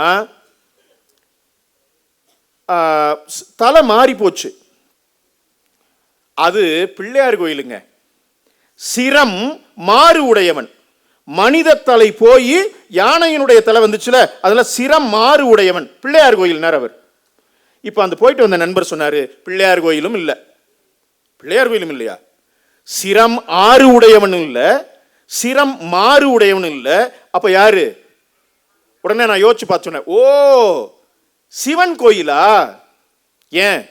தலை மாறி போச்சு, அது பிள்ளையார் கோயிலுங்க. சிரம் மாறு உடையவன், மனித தலை போய் யானையினுடைய தலை வந்துச்சுல, அதுல சிரம் மாறு உடையவன் பிள்ளையார் கோயில் அவர். இப்ப அந்த போயிட்டு வந்த நண்பர் சொன்னாரு, பிள்ளையார் கோயிலும் இல்ல. பிள்ளையார் கோயிலும் இல்லையா? சிரம் 6 உடையவன் இல்ல, சிரம் மாறு உடையவன் இல்ல, அப்ப யாரு? உடனே நான் யோசிச்சு பார்த்து சொன்னேன், ஓ சிவன் கோயிலா? ஏன்?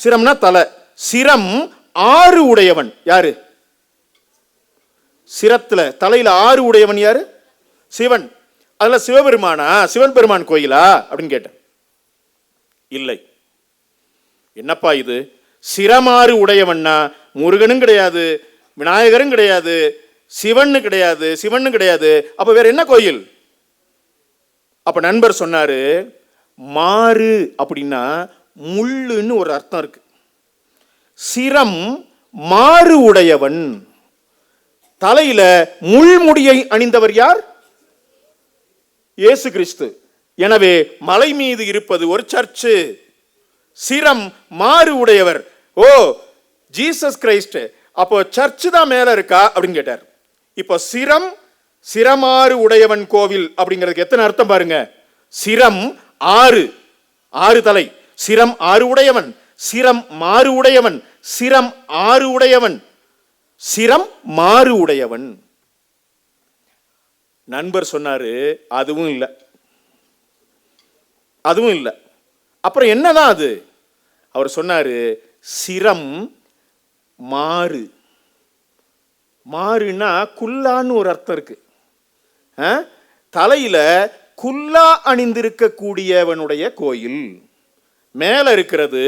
சிரம்னா தலை. சிரம் 6 உடையவன் யாரு? சிரத்துல தலையில 6 உடையவன் யாரு? சிவன். அதுல சிவபெருமானா? சிவன் பெருமான் கோயிலா அப்படின்னு கேட்டேன். இல்லை. என்னப்பா இது? சிரம் 6 உடையவன்னா முருகனும் கிடையாது, விநாயகரும் கிடையாது, சிவன்னு கிடையாது, சிவன்னு கிடையாது, அப்ப வேற என்ன கோயில்? அப்ப நண்பர் சொன்னாரு, மாறு அப்படின்னா முள்ளுன்னு ஒரு அர்த்தம் இருக்கு. சிரம் மாறு உடையவன், தலையில முள்முடியை அணிந்தவர் யார்? இயேசு கிறிஸ்து. எனவே மலை மீது இருப்பது ஒரு சர்ச்சு. சிரம் மாறு உடையவர். ஓ, ஜீசஸ் கிரைஸ்ட், அப்போ சர்ச்சு தான் மேல இருக்கா அப்படின்னு கேட்டார். இப்போ சிரமாறு உடையவன் கோவில் அப்படிங்கிறதுக்கு எத்தனை அர்த்தம் பாருங்க. சிரம் ஆறு தலை, சிரம் ஆறு உடையவன், சிரம் மாறு உடையவன், சிரம் ஆறு உடையவன், சிரம் மாறு உடையவன். நண்பர் சொன்னாரு அதுவும் இல்லை, அதுவும் இல்லை. அப்புறம் என்னதான் அது? அவர் சொன்னாரு சிரம் மாறு. மாறுனா குல்லான்னு ஒரு அர்த்தம் இருக்கு. தலையில குல்லா அணிந்திருக்க கூடியவனுடைய கோயில். மேல இருக்கிறது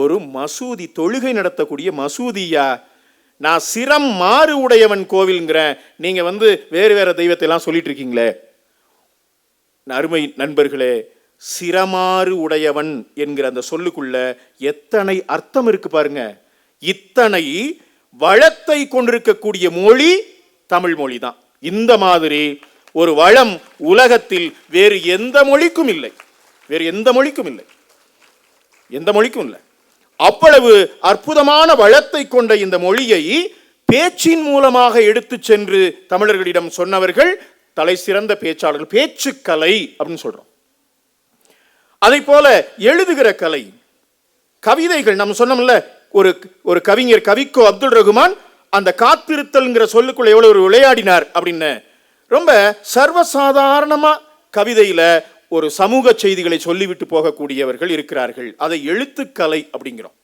ஒரு மசூதி, தொழுகை நடத்தக்கூடிய மசூதியா. நான் சிரம் மாறு உடையவன் கோவில்ங்கிறேன், நீங்க வேறு வேற தெய்வத்தை எல்லாம் சொல்லிட்டு இருக்கீங்களே. அருமை நண்பர்களே, சிரமாறு உடையவன் என்கிற அந்த சொல்லுக்குள்ள எத்தனை அர்த்தம் இருக்கு பாருங்க. இத்தனை வளத்தை கொண்டிருக்கக்கூடிய மொழி தமிழ் மொழி தான். இந்த மாதிரி ஒரு வளம் உலகத்தில் வேறு எந்த மொழிக்கும் இல்லை, வேறு எந்த மொழிக்கும் இல்லை, எந்த மொழிக்கும் இல்லை. அவ்வளவு அற்புதமான வளத்தை கொண்ட இந்த மொழியை பேச்சின் மூலமாக எடுத்து சென்று தமிழர்களிடம் சொன்னவர்கள் தலை சிறந்த பேச்சாளர்கள். பேச்சுக்கலை அப்படின்னு சொல்றோம். அதை போல எழுதுகிற கலை, கவிதைகள். நம்ம சொன்னோம்ல, ஒரு கவிஞர் கவிக்கோ அப்துல் ரகுமான் அந்த காத்திருத்தல்ங்கிற சொல்லுக்குள்ள எவ்வளவு ஒரு விளையாடினார் அப்படின்னு. ரொம்ப சர்வசாதாரணமா கவிதையில ஒரு சமூக செய்திகளை சொல்லிவிட்டு போகக்கூடியவர்கள் இருக்கிறார்கள். அதை எழுத்துக்கலை அப்படிங்கிறோம்.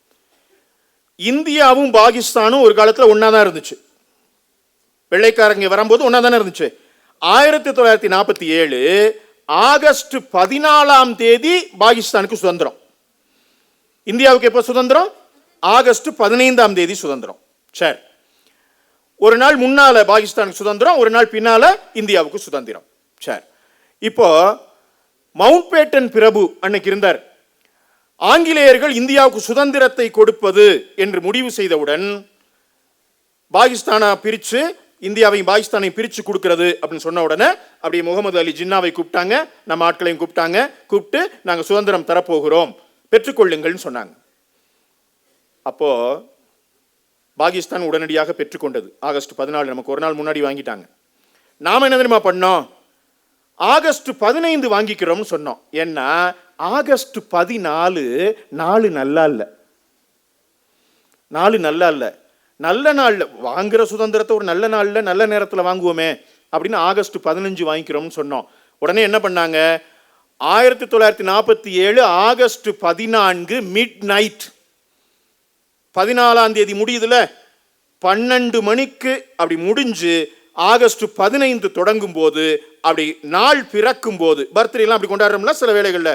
இந்தியாவும் பாகிஸ்தானும் ஒரு காலத்தில் ஒன்னா தான் இருந்துச்சு. வெள்ளைக்காரங்க வரும்போது ஒன்னா தானே இருந்துச்சு. 1947 ஆகஸ்ட் 14 பாகிஸ்தானுக்கு சுதந்திரம். இந்தியாவுக்கு எப்போ சுதந்திரம்? ஆகஸ்ட் 15 சுதந்திரம். சரி, ஒரு நாள் முன்னால பாகிஸ்தானுக்கு சுதந்திரம், ஒரு நாள் பின்னால இந்தியாவுக்கு சுதந்திரம். சரி, இப்போ மவுண்ட் பேட்டன் பிரபு அன்னைக்கு இருந்தார். ஆங்கிலேயர்கள் இந்தியாவுக்கு சுதந்திரத்தை கொடுப்பது என்று முடிவு செய்தவுடன் பாகிஸ்தானை பிரிச்சு, இந்தியாவையும் பாகிஸ்தானையும் பிரிச்சு கொடுக்கிறது அப்படின்னு சொன்ன உடனே அப்படியே முகமது அலி ஜின்னாவை கூப்பிட்டாங்க, நம்ம ஆட்களையும் கூப்பிட்டாங்க. கூப்பிட்டு நாங்க சுதந்திரம் தரப்போகிறோம், பெற்றுக்கொள்ளுங்கள்னு சொன்னாங்க. அப்போ பாகிஸ்தான் உடனடியாக பெற்றுக்கொண்டது. ஆகஸ்ட் 14 நமக்கு ஒரு நாள் முன்னாடி வாங்கிட்டாங்க. நாம என்ன தெரியுமா பண்ணோம்? ஆகஸ்ட் 15 வாங்கிக்கிறோம்னு சொன்னோம். ஏன்னா ஆகஸ்ட் 14 நாலு நல்லா இல்லை, நாலு நல்லா இல்லை. நல்ல நாள்ல வாங்குற சுதந்திரத்தை ஒரு நல்ல நாள்ல நல்ல நேரத்தில் வாங்குவோமே அப்படின்னு ஆகஸ்ட் 15 வாங்கிக்கிறோம்னு சொன்னோம். உடனே என்ன பண்ணாங்க? 1947 ஆகஸ்ட் 14 மிட் நைட், 14 முடியுதுல, 12 மணிக்கு அப்படி முடிஞ்சு ஆகஸ்ட் 15 தொடங்கும் போது, அப்படி நாள் பிறக்கும் போது, பர்த்டே எல்லாம் அப்படி கொண்டாடுறோம்ல சில வேளைகள்ல,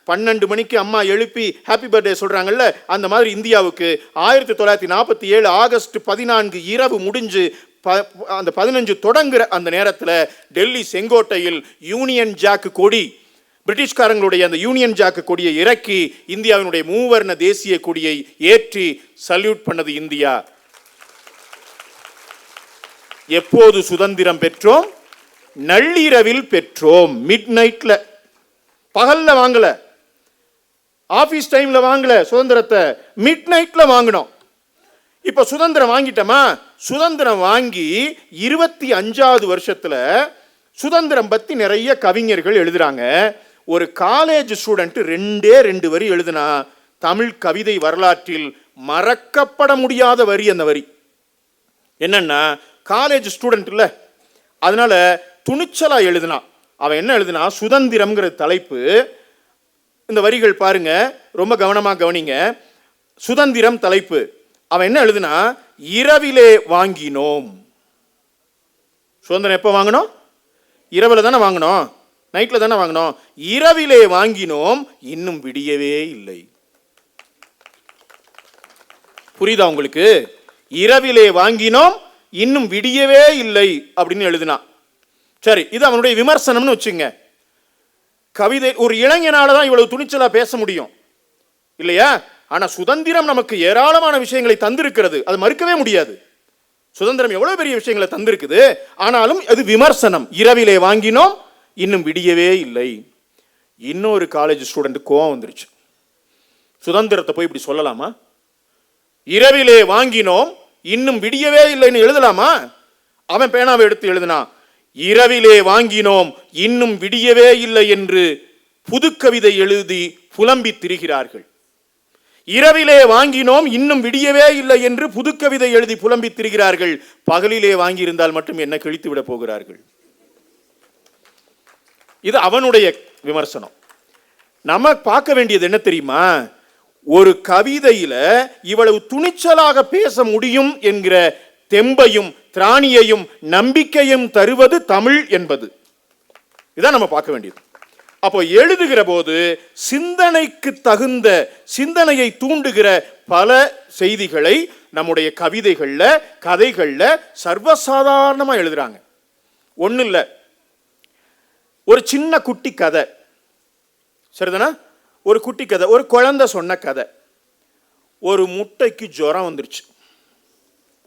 12 மணிக்கு அம்மா எழுப்பி ஹாப்பி பர்த்டே சொல்றாங்கல்ல, அந்த மாதிரி இந்தியாவுக்கு 1947 ஆகஸ்ட் 14 இரவு முடிஞ்சு அந்த 15 தொடங்குற அந்த நேரத்தில் டெல்லி செங்கோட்டையில் யூனியன் ஜாக் கொடி, பிரிட்டிஷ்காரங்களுடைய அந்த யூனியன் ஜாக் கொடியை இறக்கி இந்தியாவினுடைய மூவர்ண தேசிய கொடியை ஏற்றி சல்யூட் பண்ணது இந்தியா. எப்போது சுதந்திரம் பெற்றோம்? நள்ளிரவில் பெற்றோம். மிட் நைட்ல, பகல்ல வாங்கல, ஆபீஸ் டைம்ல வாங்கல சுதந்திரத்தை, மிட் நைட்ல வாங்கினோம். இப்ப சுதந்திரம் வாங்கிட்டோமா? சுதந்திரம் வாங்கி 25வது வருஷத்துல சுதந்திரம் பத்தி நிறைய கவிஞர்கள் எழுதுறாங்க. ஒரு காலேஜ் ஸ்டூடெண்ட் 2 வரி எழுதுனா தமிழ் கவிதை வரலாற்றில் மறக்கப்பட முடியாத வரி. அந்த வரி என்னன்னா, காலேஜ் ஸ்டூடெண்ட் இல்ல, அதனால துணிச்சலா எழுதுனா. அவன் என்ன எழுதுனா? சுதந்திரம்ங்கிற தலைப்பு. இந்த வரிகள் பாருங்க, ரொம்ப கவனமா கவனிங்க. சுதந்திரம் தலைப்பு. அவன் என்ன எழுதுனா? இரவிலே வாங்கினோம். சுதந்திரம் எப்ப வாங்கினோம்? இரவுல தானே வாங்கினோம், நைட்ல தானே வாங்கினோம். இரவிலே வாங்கினோம், இன்னும் விடியவே இல்லை. புரியுதா உங்களுக்கு? இரவிலே வாங்கினோம், இன்னும் விடியவே இல்லை அப்படின்னு எழுதினா. சரி, இது அவனுடைய விமர்சனம்னு வச்சுங்க. கவிதை ஒரு இளைஞனால தான் இவ்வளவு துணிச்சலா பேச முடியும் இல்லையா? ஆனா சுதந்திரம் நமக்கு ஏராளமான விஷயங்களை தந்திருக்கிறது, அது மறுக்கவே முடியாது. சுதந்திரம் எவ்வளவு பெரிய விஷயங்களை தந்திருக்குது. ஆனாலும் அது விமர்சனம். இரவிலே வாங்கினோம், இன்னும் விடியவே இல்லை. இன்னொரு காலேஜ் ஸ்டூடெண்ட் கோவம் வந்துருச்சு. சுதந்திரத்தை போய் இப்படி சொல்லலாமா? இரவிலே வாங்கினோம் இன்னும் விடியவே இல்லைன்னு எழுதலாமா? அவன் பேனாவை எடுத்து எழுதினா, இரவிலே வாங்கினோம் இன்னும் விடியவே இல்லை என்று புதுக்கவிதை எழுதி புலம்பி திரிகிறார்கள். இரவிலே வாங்கினோம் இன்னும் விடியவே இல்லை என்று புதுக்கவிதை எழுதி புலம்பி திரிகிறார்கள். பகலிலே வாங்கியிருந்தால் மட்டும் என்ன கிழித்து விட போகிறார்கள்? இது அவனுடைய விமர்சனம். நம்ம பார்க்க வேண்டியது என்ன தெரியுமா? ஒரு கவிதையில இவ்வளவு துணிச்சலாக பேச முடியும் என்கிற தெம்பையும் திராணியையும் நம்பிக்கையும் தருவது தமிழ் என்பது. இதான் நம்ம பார்க்க வேண்டியது. அப்போ எழுதுகிற போது சிந்தனைக்கு தகுந்த, சிந்தனையை தூண்டுகிற பல செய்திகளை நம்முடைய கவிதைகள்ல கதைகள்ல சர்வசாதாரணமா எழுதுறாங்க. ஒண்ணு இல்ல, ஒரு சின்ன குட்டி கதை, சரிதானா? ஒரு குட்டி கதை, ஒரு குழந்தை சொன்ன கதை. ஒரு முட்டைக்கு ஜுரம் வந்துருச்சு.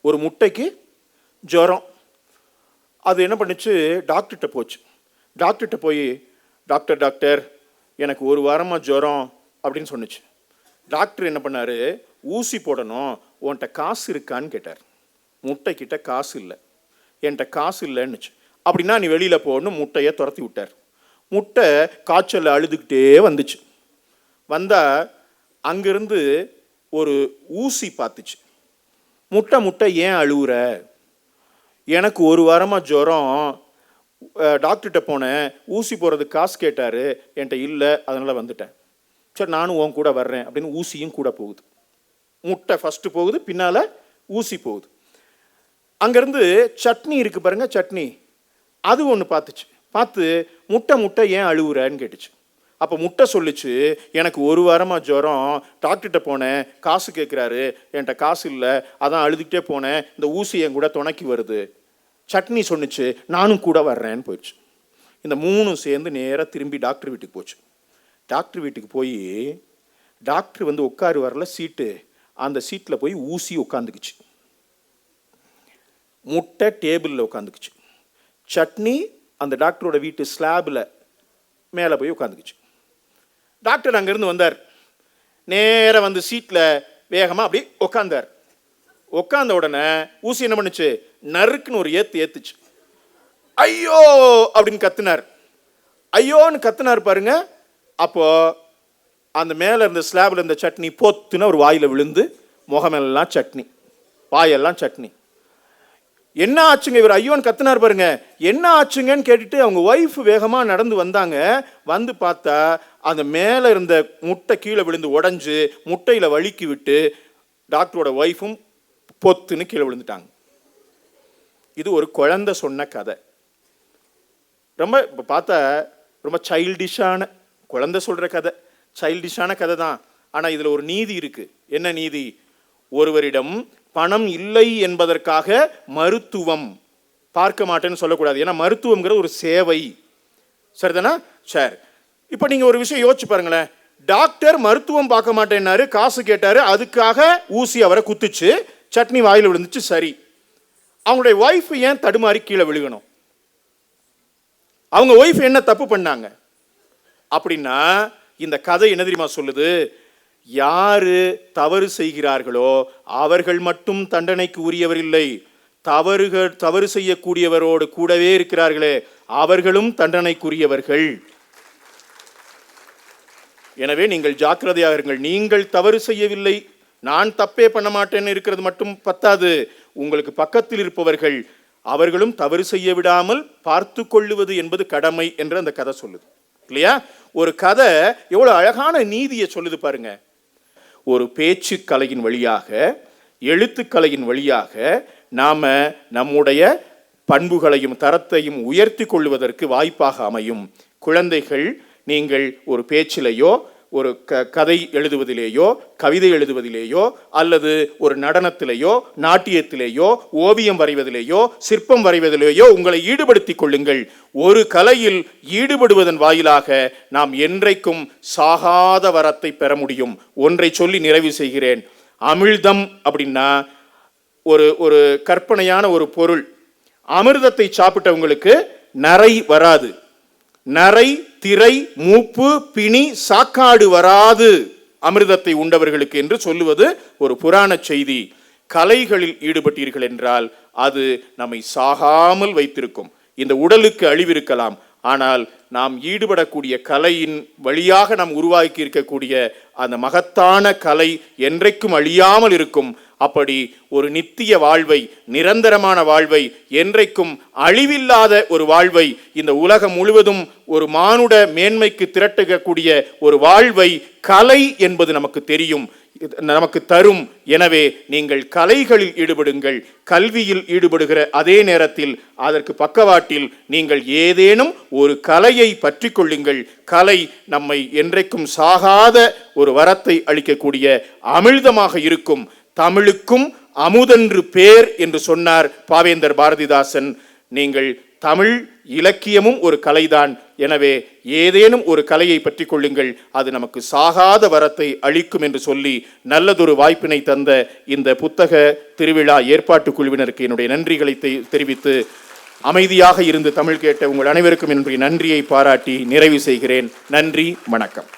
ஒரு முட்டைக்கு ஜுரம். அது என்ன பண்ணுச்சு? டாக்டர்கிட்ட போச்சு. டாக்டர்கிட்ட போய், டாக்டர் டாக்டர் எனக்கு ஒரு வாரமாக ஜுரம் அப்படின்னு சொன்னிச்சு. டாக்டர் என்ன பண்ணார்? ஊசி போடணும், உன்கிட்ட காசு இருக்கான்னு கேட்டார். முட்டைக்கிட்ட காசு இல்லை. என்கிட்ட காசு இல்லைன்னுச்சு. அப்படின்னா நீ வெளியில் போகணும், முட்டையை துரத்தி விட்டார். முட்டை காய்ச்சல் அழுதுகிட்டே வந்துச்சு. வந்தால் அங்கிருந்து ஒரு ஊசி பார்த்துச்சு. முட்டை முட்டை ஏன் அழுவுற? எனக்கு ஒரு வாரமாக ஜுரம், டாக்டர்கிட்ட போனேன், ஊசி போகிறதுக்கு காசு கேட்டார், என்கிட்ட இல்லை, அதனால் வந்துட்டேன். சரி நானும் உன் கூட வர்றேன் அப்படின்னு ஊசியும் கூட போகுது. முட்டை ஃபஸ்ட்டு போகுது, பின்னால் ஊசி போகுது. அங்கேருந்து சட்னி இருக்குது பாருங்க, சட்னி, அது ஒன்று பார்த்துச்சு. பார்த்து முட்டை முட்டை ஏன் அழுவுறன்னு கேட்டுச்சு. அப்போ முட்டை சொல்லிச்சு, எனக்கு ஒரு வாரமாக ஜுரம், டாக்டர்கிட்ட போனேன், காசு கேட்குறாரு, என்கிட்ட காசு இல்லை, அதான் அழுதுகிட்டே போனேன், இந்த ஊசி என் கூட துணைக்கி வருது. சட்னி சொன்னிச்சு, நானும் கூட வர்றேன்னு போயிடுச்சு. இந்த மூணும் சேர்ந்து நேராக திரும்பி டாக்டர் வீட்டுக்கு போச்சு. டாக்டர் வீட்டுக்கு போய் டாக்டர் வந்து உட்காரு வரல சீட்டு, அந்த சீட்டில் போய் ஊசி உட்காந்துக்குச்சு. முட்டை டேபிளில் உட்காந்துக்குச்சு. சட்னி அந்த டாக்டரோட வீட்டு ஸ்லாபில் மேலே போய் உட்காந்துக்குச்சு. டாக்டர் அங்கேருந்து வந்தார். நேராக வந்து சீட்டில் வேகமாக அப்படி உட்காந்தார். உட்காந்த உடனே ஊசி என்ன பண்ணுச்சு? நறுக்குன்னு ஒரு ஏத்துச்சு. ஐயோ அப்படின்னு கத்துனார். ஐயோன்னு கத்துனார் பாருங்க. அப்போ அந்த மேலே இருந்த ஸ்லாபில் இருந்த சட்னி பொத்துன்னு ஒரு வாயில் விழுந்து முகமெல்லாம் சட்னி, வாயெல்லாம் சட்னி. என்ன ஆச்சுங்க? இவர் ஐயோன்னு கத்துனார் பாருங்க. என்ன ஆச்சுங்கன்னு கேட்டுட்டு அவங்க ஒய்ஃப் வேகமாக நடந்து வந்தாங்க. வந்து பார்த்தா அந்த மேலே இருந்த முட்டை கீழே விழுந்து உடஞ்சி முட்டையில் வழுக்கி விட்டு டாக்டரோட ஒய்ஃபும் பொத்துன்னு கீழே விழுந்துட்டாங்க. இது ஒரு குழந்தை சொன்ன கதை. ரொம்ப இப்போ பார்த்தா ரொம்ப சைல்டிஷான, குழந்தை சொல்கிற கதை, சைல்டிஷான கதை தான். ஆனால் இதில் ஒரு நீதி இருக்குது. என்ன நீதி? ஒருவரிடம் பணம் இல்லை என்பதற்காக மருத்துவம் பார்க்க மாட்டேன்னு சொல்லக்கூடாது. ஏன்னா மருத்துவம்ங்கிற ஒரு சேவை, சரிதானா? சரி, இப்போ நீங்கள் ஒரு விஷயம் யோசிச்சு பாருங்களேன். டாக்டர் மருத்துவம் பார்க்க மாட்டேன்னாரு, காசு கேட்டாரு, அதுக்காக ஊசி அவரை குத்துச்சு, சட்னி வாயில் விழுந்துச்சு. சரி, அவங்களுடைய ஒய்ஃப் ஏன் தடுமாறி கீழே விழுகணும்? அவங்க ஒய்ஃப் என்ன தப்பு பண்ணாங்க? அப்படின்னா இந்த கதை என்ன தெரியுமா சொல்லுது? யாரு தவறு செய்கிறார்களோ அவர்கள் மட்டும் தண்டனைக்கு உரியவர் இல்லை, தவறு செய்யக்கூடியவரோடு கூடவே இருக்கிறார்களே அவர்களும் தண்டனைக்குரியவர்கள். எனவே நீங்கள் ஜாக்கிரதையாக இருங்கள். நீங்கள் தவறு செய்யவில்லை, நான் தப்பே பண்ண மாட்டேன்னு இருக்கிறது மட்டும் பத்தாது, உங்களுக்கு பக்கத்தில் இருப்பவர்கள் அவர்களும் தவறு செய்ய விடாமல் பார்த்து கொள்ளுவது என்பது கடமை என்று அந்த கதை சொல்லுது இல்லையா? ஒரு கதை எவ்வளவு அழகான நீதியை சொல்லுது பாருங்க. ஒரு பேச்சு கலையின் வழியாக, எழுத்துக்கலையின் வழியாக நாம நம்முடைய பண்புகளையும் தரத்தையும் உயர்த்தி கொள்வதற்கு வாய்ப்பாக அமையும். குழந்தைகள், நீங்கள் ஒரு பேச்சிலேயோ ஒரு கதை எழுதுவதிலேயோ கவிதை எழுதுவதிலேயோ அல்லது ஒரு நடனத்திலேயோ நாட்டியத்திலேயோ ஓவியம் வரைவதிலேயோ சிற்பம் வரைவதிலேயோ உங்களை ஈடுபடுத்திக் கொள்ளுங்கள். ஒரு கலையில் ஈடுபடுவதன் வாயிலாக நாம் என்றைக்கும் சாகாத வரத்தை பெற முடியும். ஒன்றை சொல்லி நிறைவு செய்கிறேன். அமிழ்தம் அப்படின்னா ஒரு கற்பனையான ஒரு பொருள். அமிர்தத்தை சாப்பிட்டவங்களுக்கு நரை வராது. நரை திரை, மூப்பு, பிணி, சாக்காடு வராது அமிர்தத்தை உண்டவர்களுக்கு என்று சொல்லுவது ஒரு புராண செய்தி. கலைகளில் ஈடுபட்டீர்கள் என்றால் அது நம்மை சாகாமல் வைத்திருக்கும். இந்த உடலுக்கு அழிவிருக்கலாம், ஆனால் நாம் ஈடுபடக்கூடிய கலையின் வழியாக நாம் உருவாக்கி இருக்கக்கூடிய அந்த மகத்தான கலை என்றைக்கும் அழியாமல் இருக்கும். அப்படி ஒரு நித்திய வாழ்வை, நிரந்தரமான வாழ்வை, என்றைக்கும் அழிவில்லாத ஒரு வாழ்வை, இந்த உலகம் முழுவதும் ஒரு மானுட மேன்மைக்கு திரட்டக்கூடிய ஒரு வாழ்வை கலை என்பது நமக்கு தெரியும், நமக்கு தரும். எனவே நீங்கள் கலைகளில் ஈடுபடுங்கள். கல்வியில் ஈடுபடுகிற அதே நேரத்தில் அதற்கு பக்கவாட்டில் நீங்கள் ஏதேனும் ஒரு கலையை பற்றி கொள்ளுங்கள். கலை நம்மை என்றைக்கும் சாகாத ஒரு வரத்தை அளிக்கக்கூடிய அமிழ்தமாக இருக்கும். தமிழுக்கும் அமுதென்று பேர் என்று சொன்னார் பாவேந்தர் பாரதிதாசன். நீங்கள் தமிழ் இலக்கியமும் ஒரு கலைதான். எனவே ஏதேனும் ஒரு கலையை பற்றி கொள்ளுங்கள், அது நமக்கு சாகாத வரத்தை அளிக்கும் என்று சொல்லி நல்லதொரு வாய்ப்பினை தந்த இந்த புத்தக திருவிழா ஏற்பாட்டு குழுவினருக்கு என்னுடைய நன்றிகளை தெரிவித்து, அமைதியாக இருந்து தமிழ் கேட்ட உங்கள் அனைவருக்கும் என்னுடைய நன்றியை பாராட்டி நிறைவு செய்கிறேன். நன்றி, வணக்கம்.